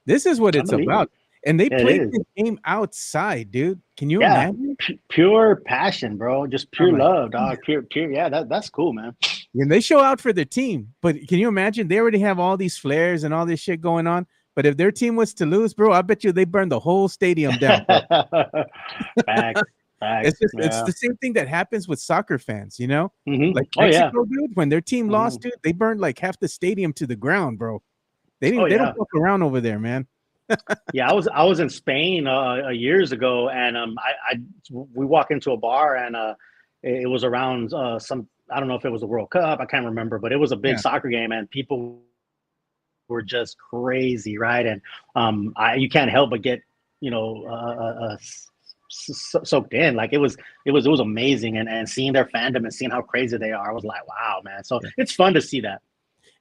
this is what it's about. And they played the game outside, dude. Can you imagine? Pure passion, bro. Just pure love, dog. Pure. Yeah, that's cool, man. And they show out for their team. But can you imagine? They already have all these flares and all this shit going on. But if their team was to lose, bro, I bet you they burn the whole stadium down. Facts. It's the same thing that happens with soccer fans, you know? Like Mexico, dude, when their team lost, dude, they burned like half the stadium to the ground, bro. They don't fuck around over there, man. Yeah, I was in Spain years ago, and we walk into a bar, and it was around I don't know if it was the World Cup, I can't remember, but it was a big soccer game, and people were just crazy, right? And you can't help but get soaked in. Like it was amazing, and seeing their fandom and seeing how crazy they are, I was like, wow, man. So it's fun to see that.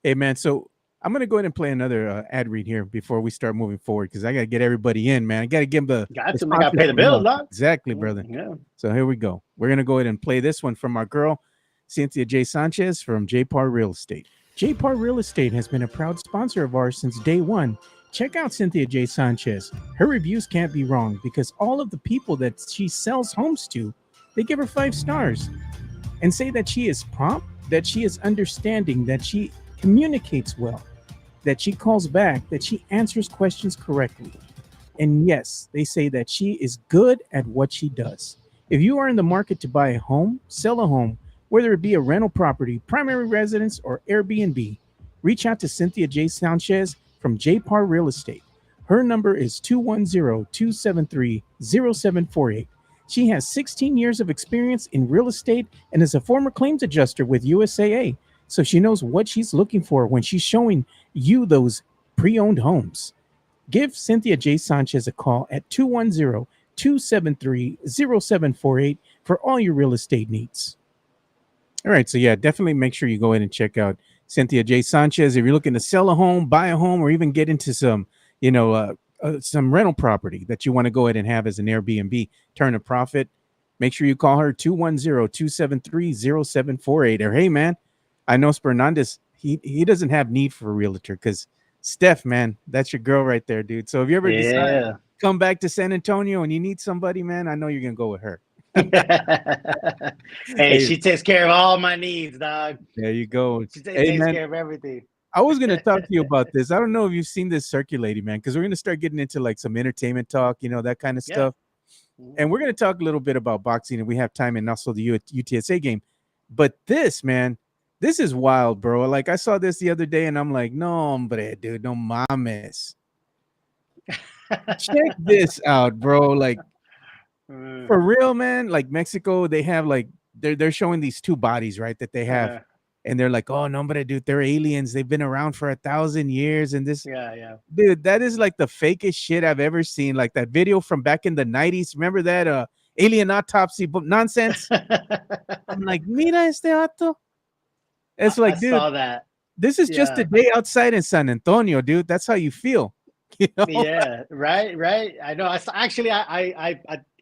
Hey, man, so I'm going to go ahead and play another ad read here before we start moving forward, because I got to get everybody in, man. I got to give them got to pay the bills, dog. Exactly, brother. Yeah. So here we go. We're going to go ahead and play this one from our girl, Cynthia J. Sanchez from J. Parr Real Estate. J. Parr Real Estate has been a proud sponsor of ours since day one. Check out Cynthia J. Sanchez. Her reviews can't be wrong, because all of the people that she sells homes to, they give her 5 stars and say that she is prompt, that she is understanding, that she communicates well, that she calls back, that she answers questions correctly. And yes, they say that she is good at what she does. If you are in the market to buy a home, sell a home, whether it be a rental property, primary residence, or Airbnb, reach out to Cynthia J. Sanchez from J. Parr Real Estate. Her number is 210-273-0748. She has 16 years of experience in real estate and is a former claims adjuster with USAA. So she knows what she's looking for when she's showing you those pre-owned homes. Give Cynthia J. Sanchez a call at 210-273-0748 for all your real estate needs. All right, so yeah, definitely make sure you go in and check out Cynthia J. Sanchez. If you're looking to sell a home, buy a home, or even get into some rental property that you want to go ahead and have as an Airbnb, turn a profit, make sure you call her 210-273-0748. Or hey, man, I know Spurnandez, he doesn't have need for a realtor, because Steph, man, that's your girl right there, dude. So if you ever decide to come back to San Antonio and you need somebody, man, I know you're going to go with her. Hey, she takes care of all my needs, dog. There you go. She takes care of everything. I was going to talk to you about this. I don't know if you've seen this circulating, man, because we're going to start getting into like some entertainment talk, that kind of stuff. And we're going to talk a little bit about boxing, and we have time, and also the UTSA game. But this, man, this is wild, bro. Like, I saw this the other day, and I'm like, no, hombre, dude, no mames. Check this out, bro. Like, for real, man. Like, Mexico, they have like they're showing these 2 bodies, right, that they have, and they're like, oh, no, but dude, they're aliens. They've been around for 1,000 years, and this, dude, that is like the fakest shit I've ever seen. Like that video from back in the 90s. Remember that alien autopsy nonsense? I'm like, mira este vato. It's like, dude, saw that. This is just a day outside in San Antonio, dude. That's how you feel. Yeah, right. I know.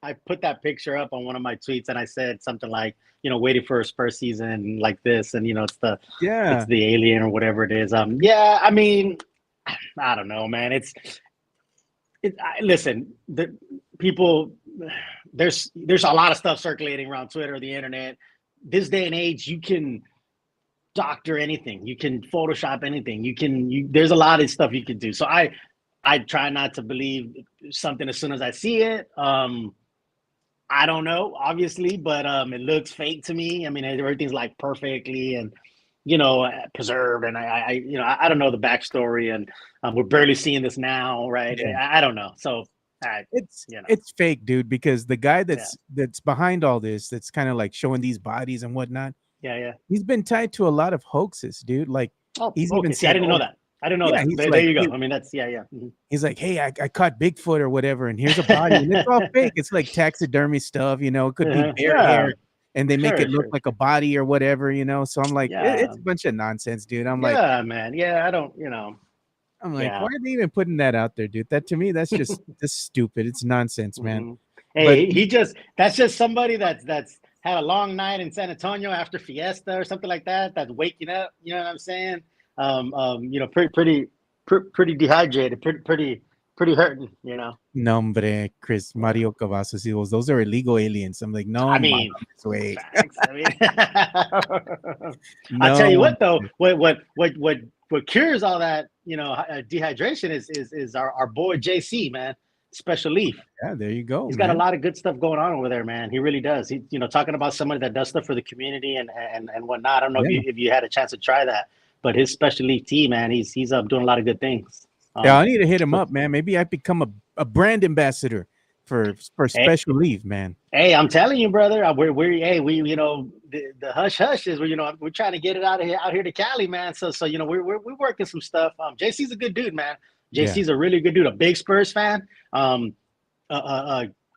I put that picture up on one of my tweets, and I said something like, waiting for a Spurs season like this, and it's the alien or whatever it is. I mean, I don't know, man. Listen, the people, there's a lot of stuff circulating around Twitter or the internet. This day and age, you can doctor anything, you can Photoshop anything, there's a lot of stuff you can do. So I try not to believe something as soon as I see it. I don't know, obviously, but it looks fake to me. I mean, everything's like perfectly and preserved, and I don't know the backstory, and we're barely seeing this now, right? I don't know. So it's fake, dude, because the guy that's behind all this, that's kind of like showing these bodies and whatnot. Yeah. He's been tied to a lot of hoaxes, dude. Like, he's even said, I didn't know that. I didn't know that. There you go. I mean, that's yeah. Mm-hmm. He's like, hey, I caught Bigfoot or whatever, and here's a body, and it's all fake. It's like taxidermy stuff, you know. It could be bear hair, and they make it look like a body or whatever, you know. So I'm like, it's a bunch of nonsense, dude. I'm like, man, I don't, I'm like, why are they even putting that out there, dude? That to me, that's just that's stupid. It's nonsense, man. Hey, that's just somebody that's had a long night in San Antonio after fiesta or something like that. That's waking up. You know what I'm saying? Pretty dehydrated, pretty hurting. You know. No, hombre, Chris Mario Cavazos, he goes, those are illegal aliens. I'm like, no, I mean, wait. I'll tell you what though, what cures all that, dehydration is our boy JC, man. Special Leaf. Yeah, there you go. He's got a lot of good stuff going on over there, man. He really does. He, talking about somebody that does stuff for the community and whatnot. I don't know if you had a chance to try that, but his Special Leaf tea, man, he's doing a lot of good things. I need to hit him up, man. Maybe I become a brand ambassador for Special Leaf, man. Hey, I'm telling you, brother. The hush hush is we're trying to get it out here to Cali, man. So we're working some stuff. JC's a good dude, man. JC's a really good dude, a big Spurs fan,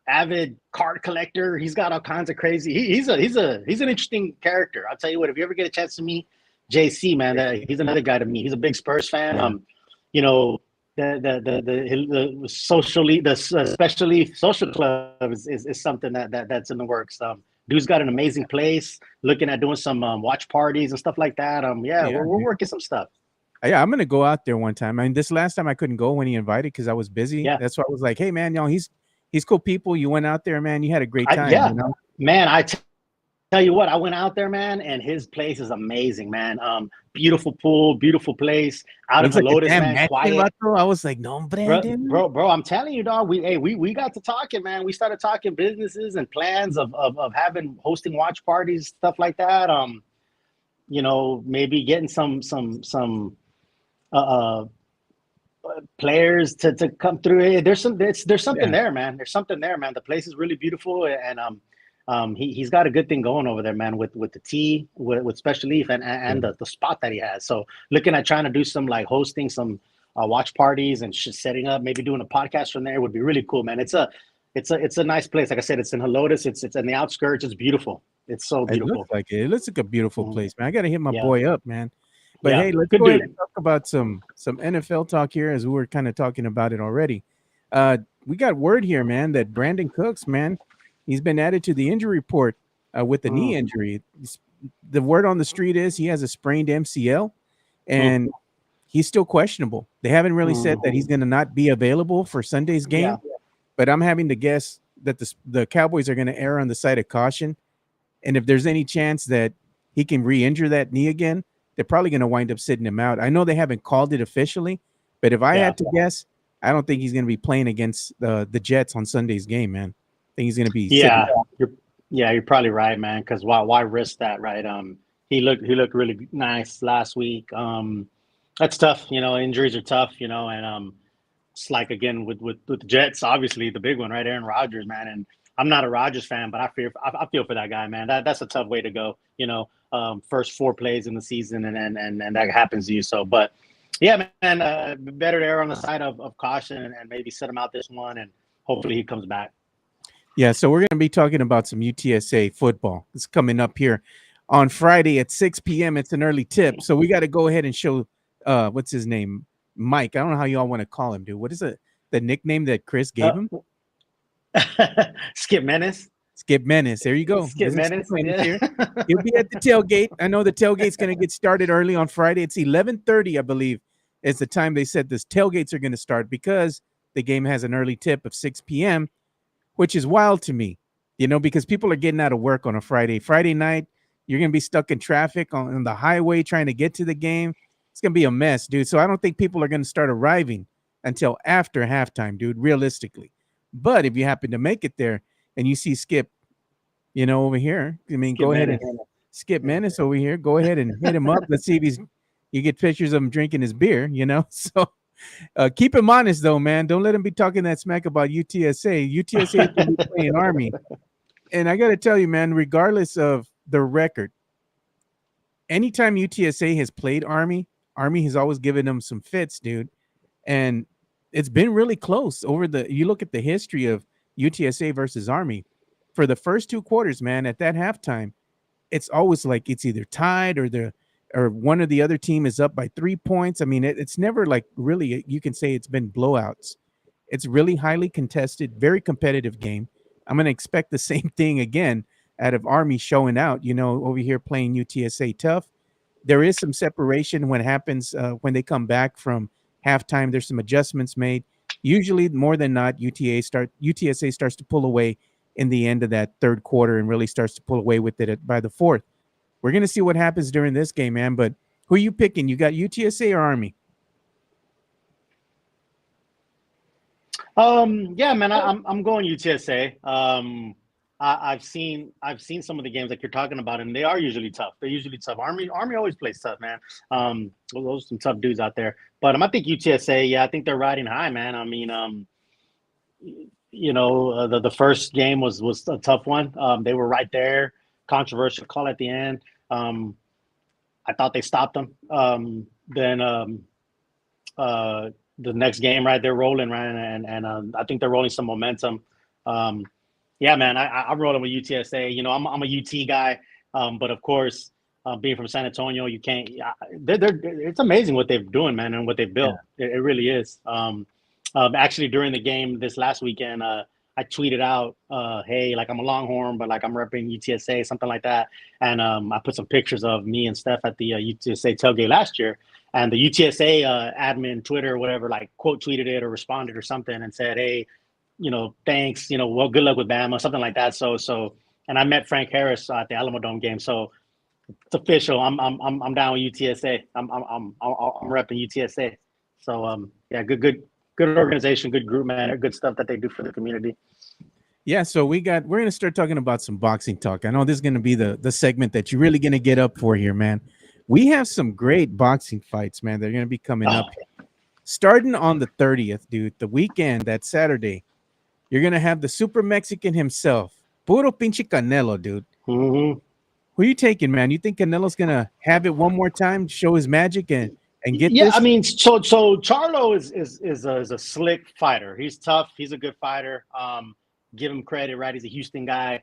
avid card collector. He's got all kinds of crazy. He's an interesting character. I'll tell you what. If you ever get a chance to meet JC, man, he's another guy to meet. He's a big Spurs fan. The Special Leaf Social Club is something that's in the works. Dude's got an amazing place. Looking at doing some watch parties and stuff like that. We're working some stuff. Yeah, I'm gonna go out there one time. I mean, this last time I couldn't go when he invited because I was busy. Yeah. That's why I was like, hey man, he's cool people. You went out there, man. You had a great time. Man. I tell you what, I went out there, man, and his place is amazing, man. Beautiful pool, beautiful place. Out of the Lotus, man. Quiet. I was like, no, Brandon. Bro, I'm telling you, dog. We got to talking, man. We started talking businesses and plans of hosting watch parties, stuff like that. Maybe getting some players to come through. There's something there, man. There's something there, man. The place is really beautiful, and he's got a good thing going over there, man. With the tea, with Special Leaf, and the spot that he has. So looking at trying to do some like hosting some watch parties and setting up, maybe doing a podcast from there would be really cool, man. It's a nice place. Like I said, it's in Lotus. It's in the outskirts. It's beautiful. It's so beautiful. It looks like a beautiful place, man. I got to hit my boy up, man. But hey, let's go ahead and talk about some NFL talk here, as we were kind of talking about it already. We got word here, man, that Brandon Cooks, man, he's been added to the injury report with the knee injury. The word on the street is he has a sprained MCL, and he's still questionable. They haven't really said that he's going to not be available for Sunday's game, but I'm having to guess that the Cowboys are going to err on the side of caution. And if there's any chance that he can re-injure that knee again, they're probably going to wind up sitting him out. I know they haven't called it officially, but if I had to guess, I don't think he's going to be playing against the Jets on Sunday's game, man. I think he's going to be you're probably right, man, because why risk that, right? He looked really nice last week. That's tough, injuries are tough, and it's like, again, with the Jets, obviously the big one, right? Aaron Rodgers, man. And I'm not a Rodgers fan, but I feel for that guy, man. That's a tough way to go, first 4 plays in the season and that happens to you. So, but yeah, man, better to err on the side of caution and maybe set him out this one, and hopefully he comes back. Yeah, so we're going to be talking about some UTSA football. It's coming up here on Friday at 6 p.m. It's an early tip, so we got to go ahead and show what's his name, Mike. I don't know how y'all want to call him, dude. What is the nickname that Chris gave him? Skip Menace. Skip Menace. There you go. Skip Menace. Here. He'll be at the tailgate. I know the tailgate's going to get started early on Friday. It's 11:30, I believe, is the time they said this tailgates are going to start, because the game has an early tip of 6 p.m., which is wild to me, because people are getting out of work on a Friday night. You're going to be stuck in traffic on the highway trying to get to the game. It's going to be a mess, dude. So I don't think people are going to start arriving until after halftime, dude, realistically. But if you happen to make it there and you see Skip, over here, go ahead and Skip Menace over here. Go ahead and hit him up. Let's see if you get pictures of him drinking his beer, So keep him honest, though, man. Don't let him be talking that smack about UTSA. UTSA is going to be playing Army. And I got to tell you, man, regardless of the record, anytime UTSA has played Army, Army has always given them some fits, dude. And it's been really close you look at the history of UTSA versus Army. For the first 2 quarters, man, at that halftime, it's always like it's either tied or one or the other team is up by 3 points. I mean, it's never like really you can say it's been blowouts. It's really highly contested, very competitive game. I'm going to expect the same thing again out of Army showing out, over here playing UTSA tough. There is some separation when it happens when they come back from halftime. There's some adjustments made. Usually, more than not, UTSA starts to pull away in the end of that third quarter and really starts to pull away with it by the fourth. We're going to see what happens during this game, man. But who are you picking? You got UTSA or Army? Yeah, man, I'm going UTSA. I've seen some of the games like you're talking about, and they are usually tough. They're usually tough. Army always plays tough, man. Those are some tough dudes out there. But I think UTSA. Yeah, I think they're riding high, man. I mean, the first game was a tough one. They were right there. Controversial call at the end. I thought they stopped them. Then the next game, right, they're rolling, right, and I think they're rolling some momentum. Yeah, man, I'm rolling with UTSA. I'm a UT guy, but of course, being from San Antonio, you can't. It's amazing what they're doing, man, and what they've built. Yeah. It really is. Actually, during the game this last weekend, I tweeted out, "Hey, like I'm a Longhorn, but like I'm repping UTSA, something like that." And I put some pictures of me and Steph at the UTSA tailgate last year. And the UTSA admin, Twitter, whatever, like quote tweeted it or responded or something and said, "Hey, thanks, well, good luck with Bama," something like that. So, and I met Frank Harris at the Alamo Dome game. So it's official. I'm down with UTSA. I'm repping UTSA. So, yeah, good organization, good group, man. Good stuff that they do for the community. Yeah, so we're going to start talking about some boxing talk. I know this is going to be the segment that you're really going to get up for here, man. We have some great boxing fights, man. They're going to be coming up. Starting on the 30th, dude, the weekend, that Saturday, you're going to have the Super Mexican himself, Puro Pinche Canelo, dude. Mm-hmm. Who are you taking, man? You think Canelo's going to have it one more time, show his magic and get this? Yeah, I mean, so Charlo is a slick fighter. He's tough. He's a good fighter. Give him credit, right? He's a Houston guy.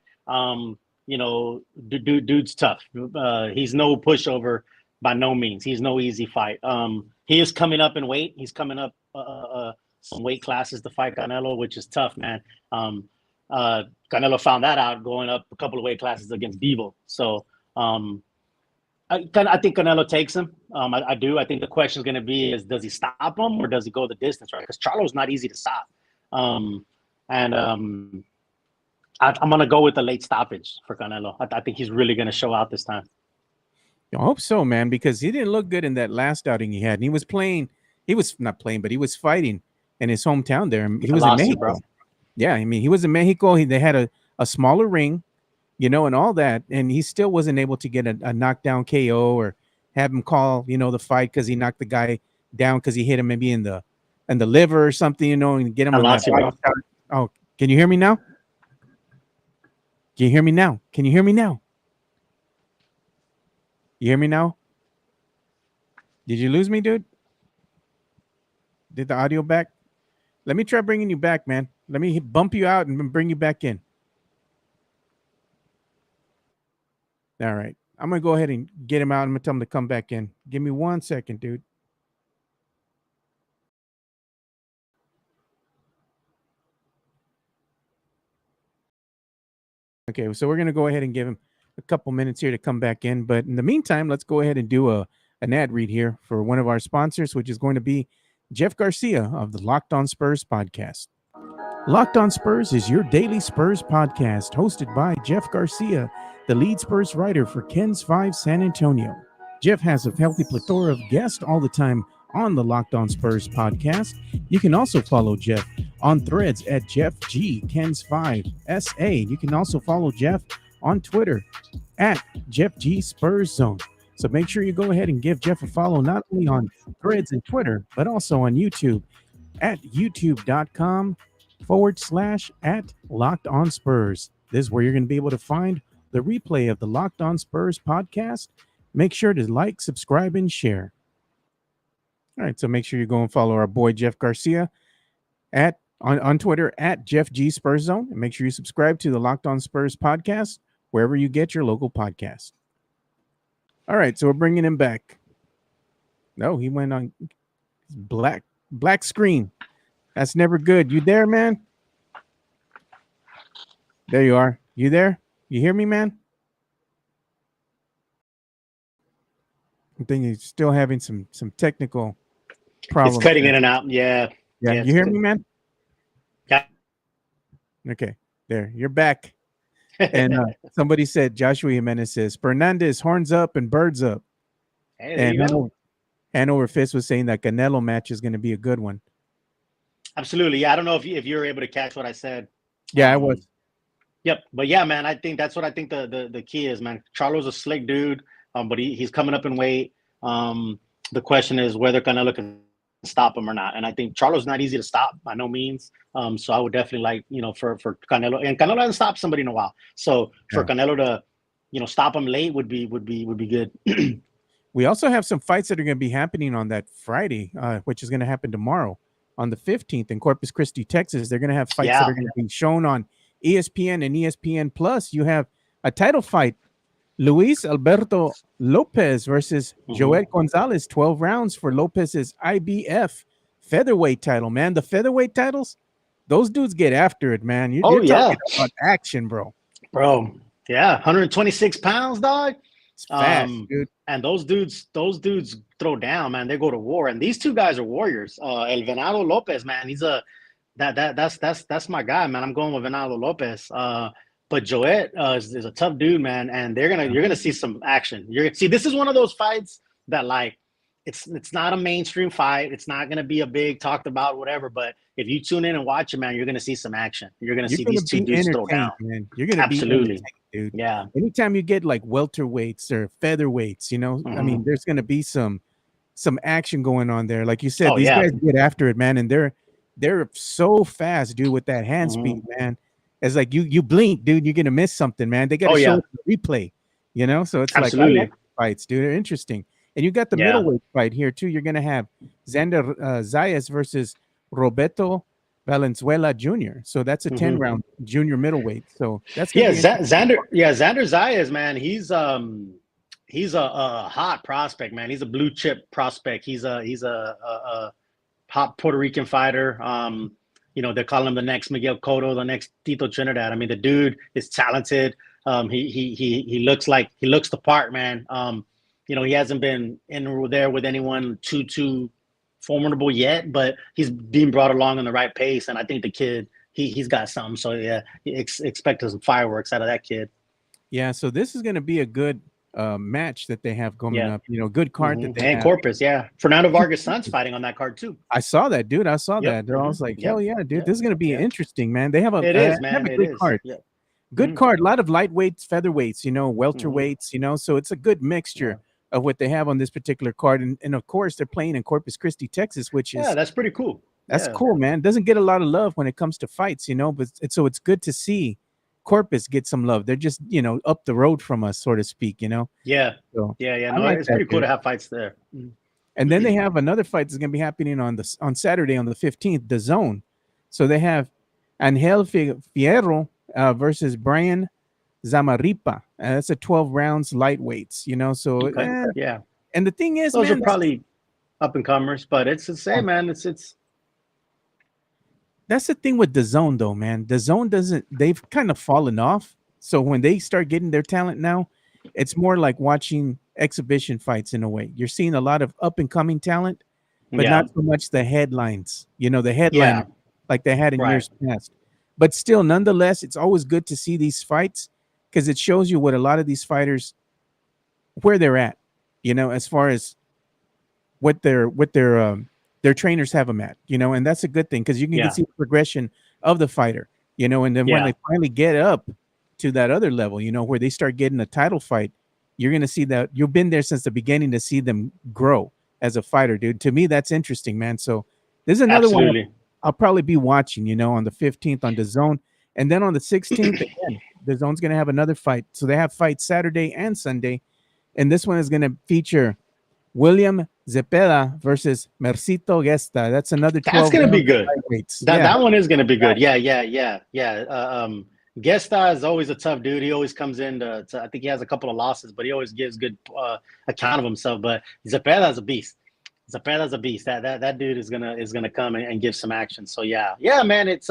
Dude's tough. He's no pushover by no means. He's no easy fight. He is coming up in weight. He's coming up some weight classes to fight Canelo, which is tough, man. Canelo found that out going up a couple of weight classes against Bivol. So I think Canelo takes him. I do. I think the question is going to be is does he stop him or does he go the distance, right? Because Charlo's not easy to stop. I'm going to go with the late stoppage for Canelo. I think he's really going to show out this time. I hope so, man, because he didn't look good in that last outing he had. And he was not playing, but he was fighting in his hometown there. He was in Mexico. Bro. Yeah, I mean, he was in Mexico. They had a smaller ring, and all that. And he still wasn't able to get a knockdown KO or have him call, the fight because he knocked the guy down because he hit him maybe in the liver or something, and get him on that fight. Oh, can you hear me now? Can you hear me now? Can you hear me now? You hear me now? Did you lose me, dude? Did the audio back? Let me try bringing you back, man. Let me bump you out and bring you back in. All right. I'm going to go ahead and get him out. I'm going to tell him to come back in. Give me 1 second, dude. Okay, so we're going to go ahead and give him a couple minutes here to come back in. But in the meantime, let's go ahead and do an ad read here for one of our sponsors, which is going to be Jeff Garcia of the Locked On Spurs podcast. Locked On Spurs is your daily Spurs podcast hosted by Jeff Garcia, the lead Spurs writer for Ken's 5 San Antonio. Jeff has a healthy plethora of guests all the time on the Locked On Spurs podcast. You can also follow Jeff on threads at Jeff G Ken's 5 SA. You can also follow Jeff on Twitter at Jeff G Spurs Zone. So make sure you go ahead and give Jeff a follow not only on threads and Twitter, but also on YouTube at youtube.com/@LockedOnSpurs. This is where you're going to be able to find the replay of the Locked On Spurs podcast. Make sure to like, subscribe, and share. All right, so make sure you go and follow our boy Jeff Garcia on Twitter at Jeff G Spurs Zone, and make sure you subscribe to the Locked On Spurs podcast wherever you get your local podcast. All right, so we're bringing him back. No, he went on black screen. That's never good. You there, man? There you are. You there? You hear me, man? I think he's still having some technical problems. It's cutting in and out. Yeah. Yeah. You hear me, man? Yeah. Okay. There. You're back. And somebody said, Joshua Jimenez says, Surnandez, horns up and birds up. Hey, there you go. Hanover Fist was saying that Canelo match is going to be a good one. Absolutely. Yeah. I don't know if you were able to catch what I said. Yeah, I was. Yep. But yeah, man, I think that's what I think the key is, man. Charlo's a slick dude, but he's coming up in weight. The question is whether Canelo can stop him or not. And I think Charlo's not easy to stop by no means. So I would definitely like, for Canelo, and Canelo hasn't stopped somebody in a while. So for Canelo to, stop him late would be good. We also have some fights that are going to be happening on that Friday, which is going to happen tomorrow on the 15th in Corpus Christi, Texas. They're going to have fights that are going to be shown on ESPN and ESPN Plus. You have a title fight, Luis Alberto Lopez versus Joel Gonzalez, 12 rounds for Lopez's IBF featherweight title, man. The featherweight titles, those dudes get after it, man. You're talking about action, bro. Bro, yeah, 126 pounds, dog. It's fast, dude. And those dudes throw down, man. They go to war, and these two guys are warriors. El Venado Lopez, man, he's that's my guy, man. I'm going with Venado Lopez. But Joel is a tough dude, man, and you're gonna see some action. You're gonna see, this is one of those fights that, like, it's not a mainstream fight. It's not gonna be a big talked about whatever. But if you tune in and watch it, man, you're gonna see some action. You're gonna see these two dudes throw down. Man. You're gonna absolutely, dude. Yeah. Anytime you get like welterweights or featherweights, I mean, there's gonna be some action going on there. Like you said, these guys get after it, man, and they're so fast, dude, with that hand speed, man. It's like you blink, dude, you're gonna miss something, man. They gotta show the replay, So it's absolutely. Like, I like fights, dude. They're interesting. And you got the middleweight fight here too. You're gonna have Xander Zayas versus Roberto Valenzuela Jr. So that's a 10-round junior middleweight. So that's Xander Zayas, man. He's a hot prospect, man. He's a blue chip prospect. He's a hot Puerto Rican fighter. They're calling him the next Miguel Cotto, the next Tito Trinidad. I mean, the dude is talented. He looks the part, man. He hasn't been in there with anyone too formidable yet, but he's being brought along in the right pace. And I think the kid, he's got something. So yeah, expect some fireworks out of that kid. Yeah. So this is going to be a good match that they have coming up. Good card that they have. And Corpus, Fernando Vargas' son's fighting on that card too. I saw that, dude. I saw that. I was like, hell yeah, dude. This is going to be interesting, man. They have a good card. Yeah. Good card. A lot of lightweights, featherweights, welterweights, so it's a good mixture of what they have on this particular card. And of course, they're playing in Corpus Christi, Texas, which is that's pretty cool. That's cool, man. Doesn't get a lot of love when it comes to fights, but so it's good to see Corpus get some love. They're just, up the road from us, so to speak, Yeah. So, No, it's pretty cool to have fights there. And then they have another fight that's going to be happening on Saturday on the 15th, the Zone. So they have Angel Fierro versus Brian Zamarripa. That's a 12 rounds lightweights, So And the thing is, those are probably up and comers, but it's the same, man. It's. That's the thing with the Zone, though, man. The Zone they've kind of fallen off. So when they start getting their talent now, it's more like watching exhibition fights in a way. You're seeing a lot of up and coming talent, but not so much the headlines, the headline like they had in years past. But still, nonetheless, it's always good to see these fights because it shows you what a lot of these fighters, where they're at, as far as what their trainers have them at, and that's a good thing because you can see the progression of the fighter, and then when they finally get up to that other level, where they start getting a title fight, you're going to see that you've been there since the beginning to see them grow as a fighter, dude. To me, that's interesting, man. So there's another one I'll probably be watching, on the 15th on the Zone. And then on the 16th, again, the Zone's going to have another fight. So they have fights Saturday and Sunday. And this one is going to feature William Zepeda versus Mercito Gesta. That's another 12. That's gonna be good. That one is gonna be good. Yeah. Gesta is always a tough dude. He always comes in to I think he has a couple of losses, but he always gives good account of himself. But Zepeda's a beast. Zepeda's a beast. That dude is gonna come and give some action. So yeah, man. It's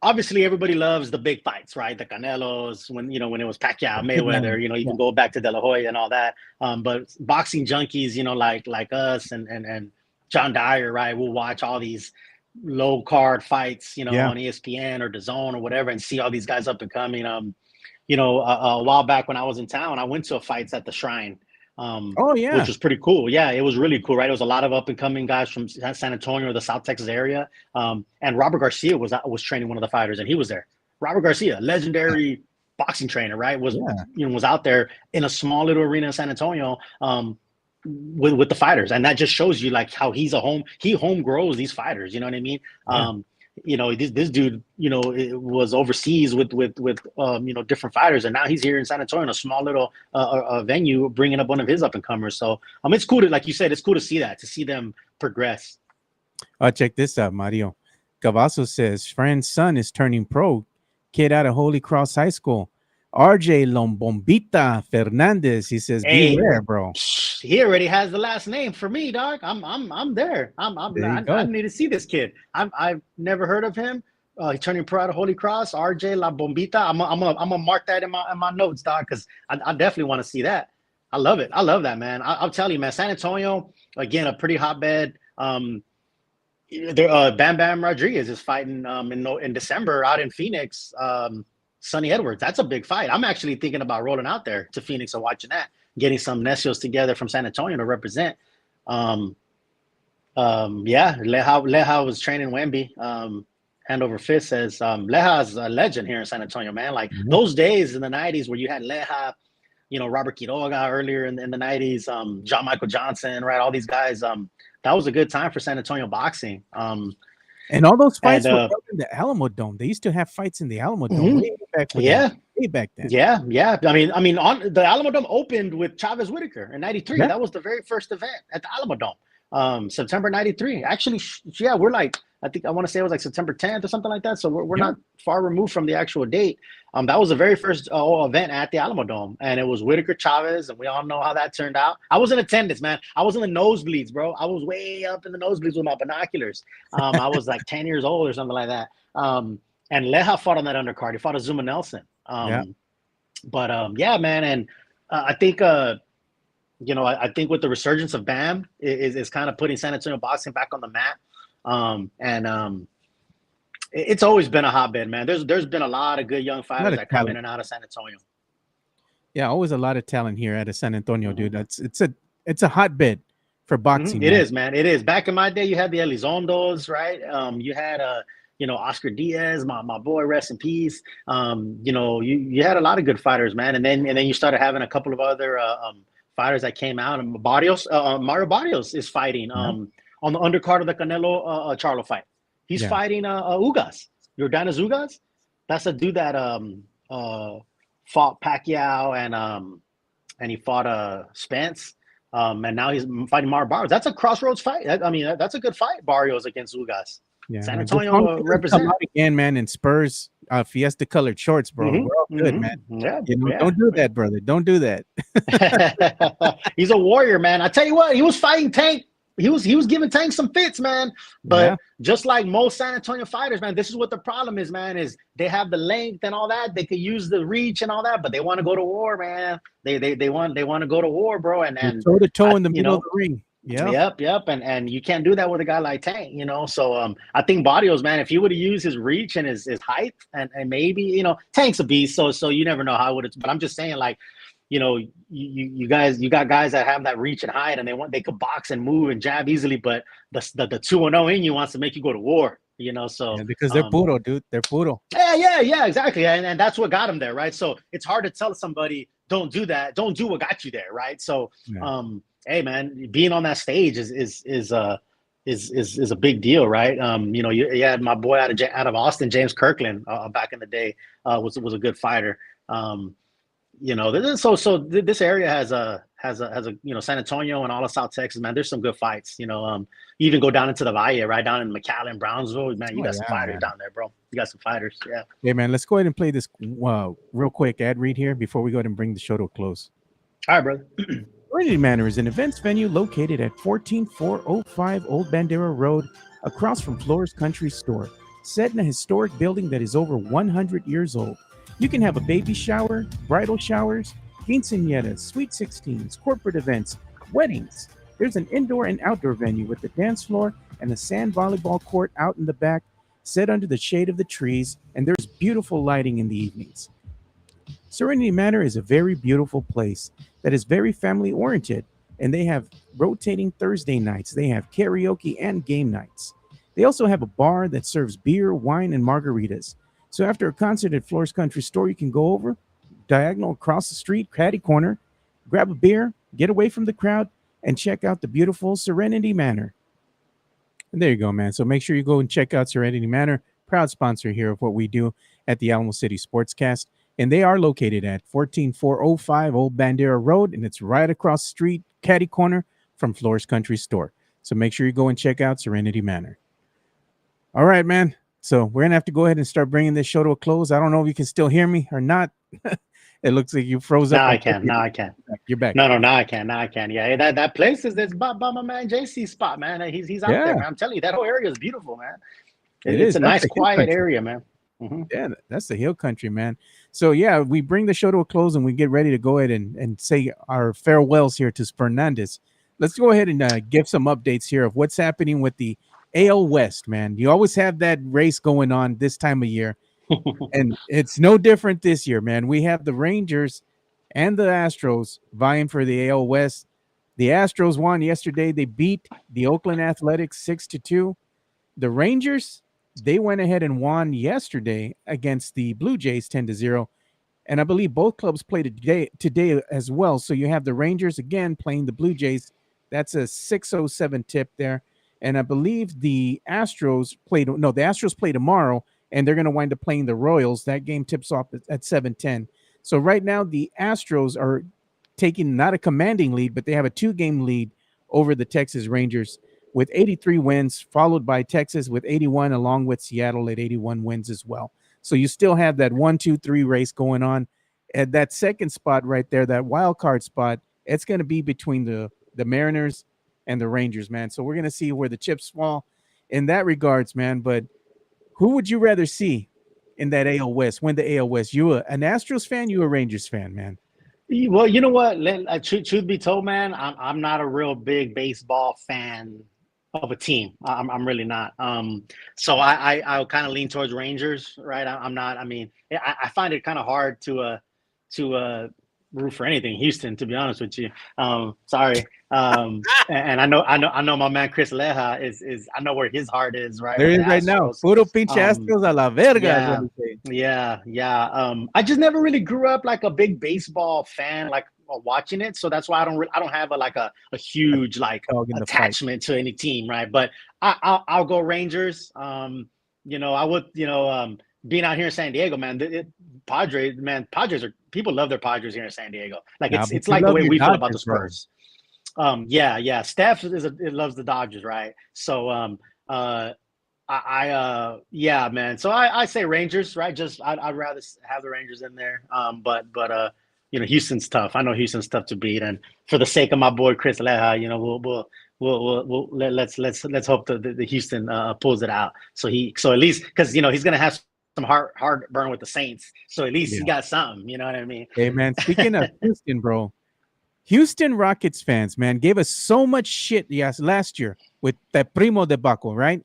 obviously everybody loves the big fights, right? The Canelos, when it was Pacquiao, Mayweather, you can go back to De La Hoya and all that. But boxing junkies, like us and John Dyer, right? We'll watch all these low card fights, on ESPN or DAZN or whatever, and see all these guys up and coming. A while back when I was in town, I went to a fights at the Shrine. Which was pretty cool. Yeah, it was really cool, right? It was a lot of up and coming guys from San Antonio or the South Texas area. And Robert Garcia was training one of the fighters, and he was there. Robert Garcia, legendary boxing trainer, right? Was out there in a small little arena in San Antonio with the fighters, and that just shows you like how he home grows these fighters. You know what I mean? This dude, was overseas with different fighters, and now he's here in San Antonio in a small little venue, bringing up one of his up and comers. So it's cool to, like you said, it's cool to see them progress. Check this out, Mario. Cavazo says friend's son is turning pro. Kid out of Holy Cross High School. RJ Lombombita Fernandez. He says, beware, bro. He already has the last name for me, dog. I'm there. I need to see this kid. I've never heard of him. He's turning pro out of Holy Cross. RJ La Bombita. I'm gonna mark that in my notes, dog, because I definitely want to see that. I love it. I love that, man. I'll tell you, man. San Antonio, again, a pretty hotbed. Bam Bam Rodriguez is fighting in December out in Phoenix. Sonny Edwards. That's a big fight. I'm actually thinking about rolling out there to Phoenix and watching that. Getting some Necios together from San Antonio to represent. Leha was training Wemby. Hand over fist says Leha's a legend here in San Antonio, man. Like those days in the 90s where you had Leha, Robert Quiroga earlier in the 90s, John Michael Johnson, right? All these guys. That was a good time for San Antonio boxing. And all those fights were in the Alamo Dome. They used to have fights in the Alamo Dome way back then. Yeah. I mean, on the Alamo Dome opened with Chavez Whitaker in '93. Yeah. That was the very first event at the Alamo Dome, September '93. Actually, we're like, I want to say it was like September 10th or something like that. So we're not far removed from the actual date. That was the very first event at the Alamo Dome, and it was Whitaker Chavez, and we all know how that turned out. I was in attendance, man. I was in the nosebleeds, bro. I was way up in the nosebleeds with my binoculars. I was like 10 years old or something like that. And Leha fought on that undercard. He fought Azuma Nelson. Man. And I think I think with the resurgence of BAM is kind of putting San Antonio boxing back on the map. It's always been a hotbed, man. There's been a lot of good young fighters that come in and out of San Antonio. Yeah, always a lot of talent here at San Antonio, dude. It's a hotbed for boxing. It is, man. It is. Back in my day, you had the Elizondos, right? You had Oscar Diaz, my boy, rest in peace. You had a lot of good fighters, man. And then you started having a couple of other fighters that came out. And Mario Barrios is fighting on the undercard of the Canelo Charlo fight. He's fighting Ugas, Yordanis Ugas. That's a dude that fought Pacquiao and he fought Spence. And now he's fighting Mario Barrios. That's a crossroads fight. That's a good fight, Barrios against Ugas. Yeah, San Antonio represent again, man. In Spurs Fiesta colored shorts, bro. We're all good, man. Don't do that, brother. Don't do that. He's a warrior, man. I tell you what, he was fighting Tank. He was giving Tank some fits, man. But just like most San Antonio fighters, man, this is what the problem is, man. Is they have the length and all that. They could use the reach and all that, but they want to go to war, man. They want to go to war, bro. And toe to toe in the middle of the ring. Yep. And you can't do that with a guy like Tank, So I think Barrios, man, if he would have used his reach and his height and maybe, Tank's a beast, so you never know how it would. But I'm just saying, like, you got guys that have that reach and height, and they could box and move and jab easily, but the 2-0 in you wants to make you go to war, So because they're puro, dude. They're puro. Yeah, exactly. And that's what got them there, right? So it's hard to tell somebody, don't do that, don't do what got you there, right? So hey, man, being on that stage is a big deal, right? You had my boy out of Austin, James Kirkland, back in the day, was a good fighter. So this area has has a San Antonio and all of South Texas, man. There's some good fights. You even go down into the Valle, right down in McAllen, Brownsville, man. You got some fighters down there, bro. You got some fighters, yeah. Hey, man, let's go ahead and play this real quick ad read here before we go ahead and bring the show to a close. All right, brother. Serenity Manor is an events venue located at 14405 Old Bandera Road, across from Flores Country Store, set in a historic building that is over 100 years old. You can have a baby shower, bridal showers, quinceañeras, sweet 16s, corporate events, weddings. There's an indoor and outdoor venue with a dance floor and a sand volleyball court out in the back, set under the shade of the trees, and there's beautiful lighting in the evenings. Serenity Manor is a very beautiful place that is very family oriented, and they have rotating Thursday nights. They have karaoke and game nights. They also have a bar that serves beer, wine, and margaritas. So after a concert at Flores Country Store, you can go over, diagonal across the street, catty corner, grab a beer, get away from the crowd, and check out the beautiful Serenity Manor. And there you go, man. So make sure you go and check out Serenity Manor, proud sponsor here of what we do at the Alamo City Sportscast. And they are located at 14405 Old Bandera Road, and it's right across the street, catty corner from Flores Country Store. So make sure you go and check out Serenity Manor. All right, man. So we're going to have to go ahead and start bringing this show to a close. I don't know if you can still hear me or not. It looks like you froze up. Now I can. You're back. No, now I can. Yeah, that place is by my man JC's spot, man. He's out there, man. I'm telling you, that whole area is beautiful, man. It's a nice, quiet area, man. Mm-hmm. Yeah, that's the hill country, man. So, yeah, we bring the show to a close and we get ready to go ahead and say our farewells here to Spurnandez. Let's go ahead and give some updates here of what's happening with the AL West, man. You always have that race going on this time of year, and it's no different this year, man. We have the Rangers and the Astros vying for the AL West. The Astros won yesterday. They beat the Oakland Athletics 6-2. The Rangers, they went ahead and won yesterday against the Blue Jays 10-0. And I believe both clubs played today as well. So you have the Rangers again playing the Blue Jays. That's a 6:07 tip there. And I believe the Astros play tomorrow, and they're going to wind up playing the Royals. That game tips off at 7:10. So right now the Astros are taking not a commanding lead, but they have a 2-game lead over the Texas Rangers with 83 wins, followed by Texas with 81, along with Seattle at 81 wins as well. So you still have that 1-2-3 race going on. At that second spot right there, that wild card spot, it's going to be between the Mariners and the Rangers, man. So we're going to see where the chips fall in that regards, man. But who would you rather see in that AL West, win the AL West? You an Astros fan, you a Rangers fan, man? Well, you know what? Truth be told, man, I'm not a real big baseball fan of a team. I'm really not. So I'll kind of lean towards Rangers, right? I'm not. I mean, I find it kind of hard to root for anything Houston, to be honest with you. Sorry. And I know my man Chris Leja is I know where his heart is, right? There he is right now. Puro pinche Astros a la verga. Yeah. I just never really grew up like a big baseball fan, like watching it. So that's why I don't have a huge like attachment to any team, right? But I'll go Rangers. I would, being out here in San Diego, man, Padres are, people love their Padres here in San Diego. Like it's like the way we feel about the Spurs. Yeah. Steph loves the Dodgers, right? So yeah, man. So I say Rangers, right? Just I'd rather have the Rangers in there. But Houston's tough. I know Houston's tough to beat, and for the sake of my boy Chris Leja, let's hope the Houston pulls it out. So at least because he's gonna have some heartburn with the Saints. So at least he got something. You know what I mean? Hey man, speaking of Houston, bro, Houston Rockets fans, man, gave us so much shit last year with that Primo debacle, right?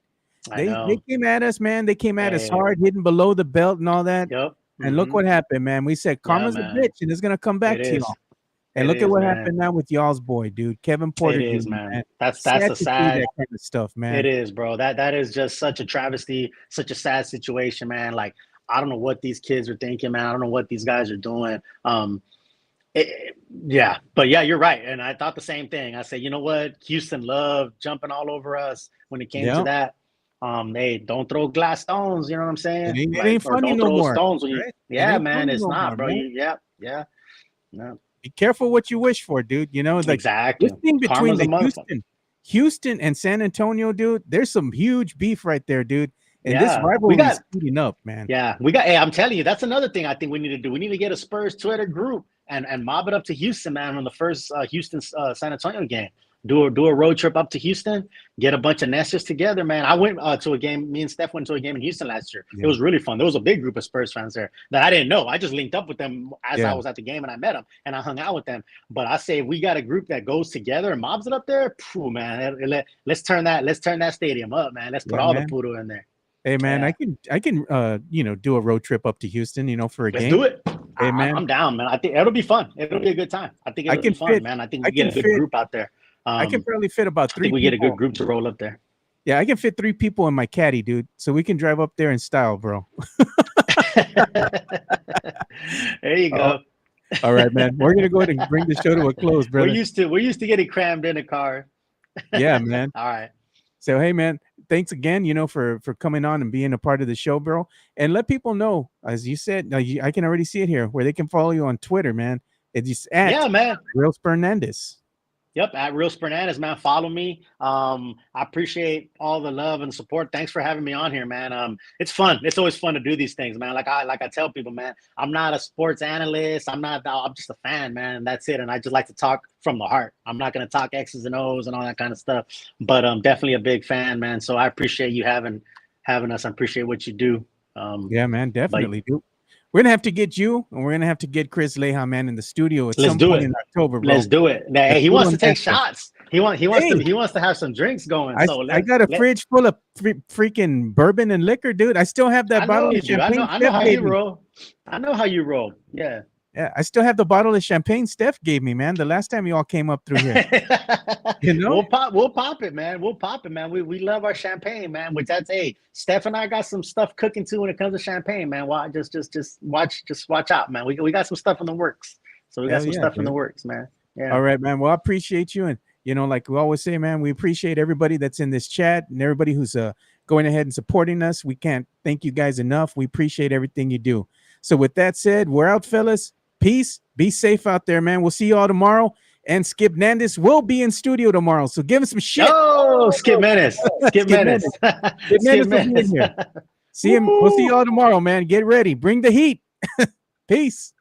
They came at us, man. They came at us hard, hitting below the belt and all that. Yep. And look what happened, man. We said karma's a bitch, and it's gonna come back to y'all. And look at what happened now with y'all's boy, dude, Kevin Porter. It is, man. That's a sad that kind of stuff, man. It is, bro. That is just such a travesty, such a sad situation, man. Like I don't know what these kids are thinking, man. I don't know what these guys are doing. Yeah, but yeah, you're right. And I thought the same thing. I said, you know what? Houston loved jumping all over us when it came to that. They don't throw glass stones, you know what I'm saying? It ain't funny no more. Stones when man, it's not, bro. Yeah. No. be careful what you wish for, dude. You know, like exactly. this thing between Karma's the Houston and San Antonio, dude. There's some huge beef right there, dude. And this Yeah, rivalry is heating up, man. Yeah, hey, I'm telling you, that's another thing I think we need to do. We need to get a Spurs Twitter group and mob it up to Houston, man, on the first Houston San Antonio game. Do a road trip up to Houston, get a bunch of nesters together, man. I went to a game. Me and Steph went to a game in Houston last year. Yeah. It was really fun. There was a big group of Spurs fans there that I didn't know. I just linked up with them as I was at the game, and I met them and I hung out with them. But I say, if we got a group that goes together and mobs it up there, phew, man. Let's turn that stadium up, man. Let's put all the puro in there. Hey man, I can do a road trip up to Houston, for a game. Let's do it. Hey man, I'm down, man. I think it'll be fun. It'll be a good time. I think it'll be fun, man. I think we get a good group out there. I can probably fit about 3 people. We get a good group to roll up there. Yeah, I can fit 3 people in my caddy, dude. So we can drive up there in style, bro. There you go. All right, man. We're gonna go ahead and bring the show to a close, brother. We're used to getting crammed in a car. Yeah, man. All right. So hey, man. Thanks again, for coming on and being a part of the show, bro. And let people know, as you said, I can already see it here, where they can follow you on Twitter, man. It's at Real Spurnandez. Yep, at Real Spurnandez, man. Follow me. I appreciate all the love and support. Thanks for having me on here, man. It's fun. It's always fun to do these things, man. Like I tell people, man, I'm not a sports analyst. I'm just a fan, man. And that's it. And I just like to talk from the heart. I'm not gonna talk X's and O's and all that kind of stuff. But I'm definitely a big fan, man. So I appreciate you having us. I appreciate what you do. Yeah, man, definitely do. We're gonna have to get you, and we're gonna have to get Chris Leha, man, in the studio at some point in October, bro. Let's do it. Hey, he wants to take shots. He wants to have some drinks going. I got a fridge full of freaking bourbon and liquor, dude. I still have that bottle of champagne. I know how you roll. I know how you roll. Yeah. Yeah, I still have the bottle of champagne Steph gave me, man. The last time you all came up through here. We'll pop it, man. We'll pop it, man. We love our champagne, man. Which Steph and I got some stuff cooking too when it comes to champagne, man. Just watch out, man. We got some stuff in the works. So we got some stuff in the works, man. Yeah. All right, man. Well, I appreciate you, and like we always say, man, we appreciate everybody that's in this chat and everybody who's going ahead and supporting us. We can't thank you guys enough. We appreciate everything you do. So with that said, we're out, fellas. Peace. Be safe out there, man. We'll see you all tomorrow. And Skip Nandis will be in studio tomorrow. So give him some shit. Oh, Skip Menace. Skip Menace. Skip Menace will be in here. See him. We'll see you all tomorrow, man. Get ready. Bring the heat. Peace.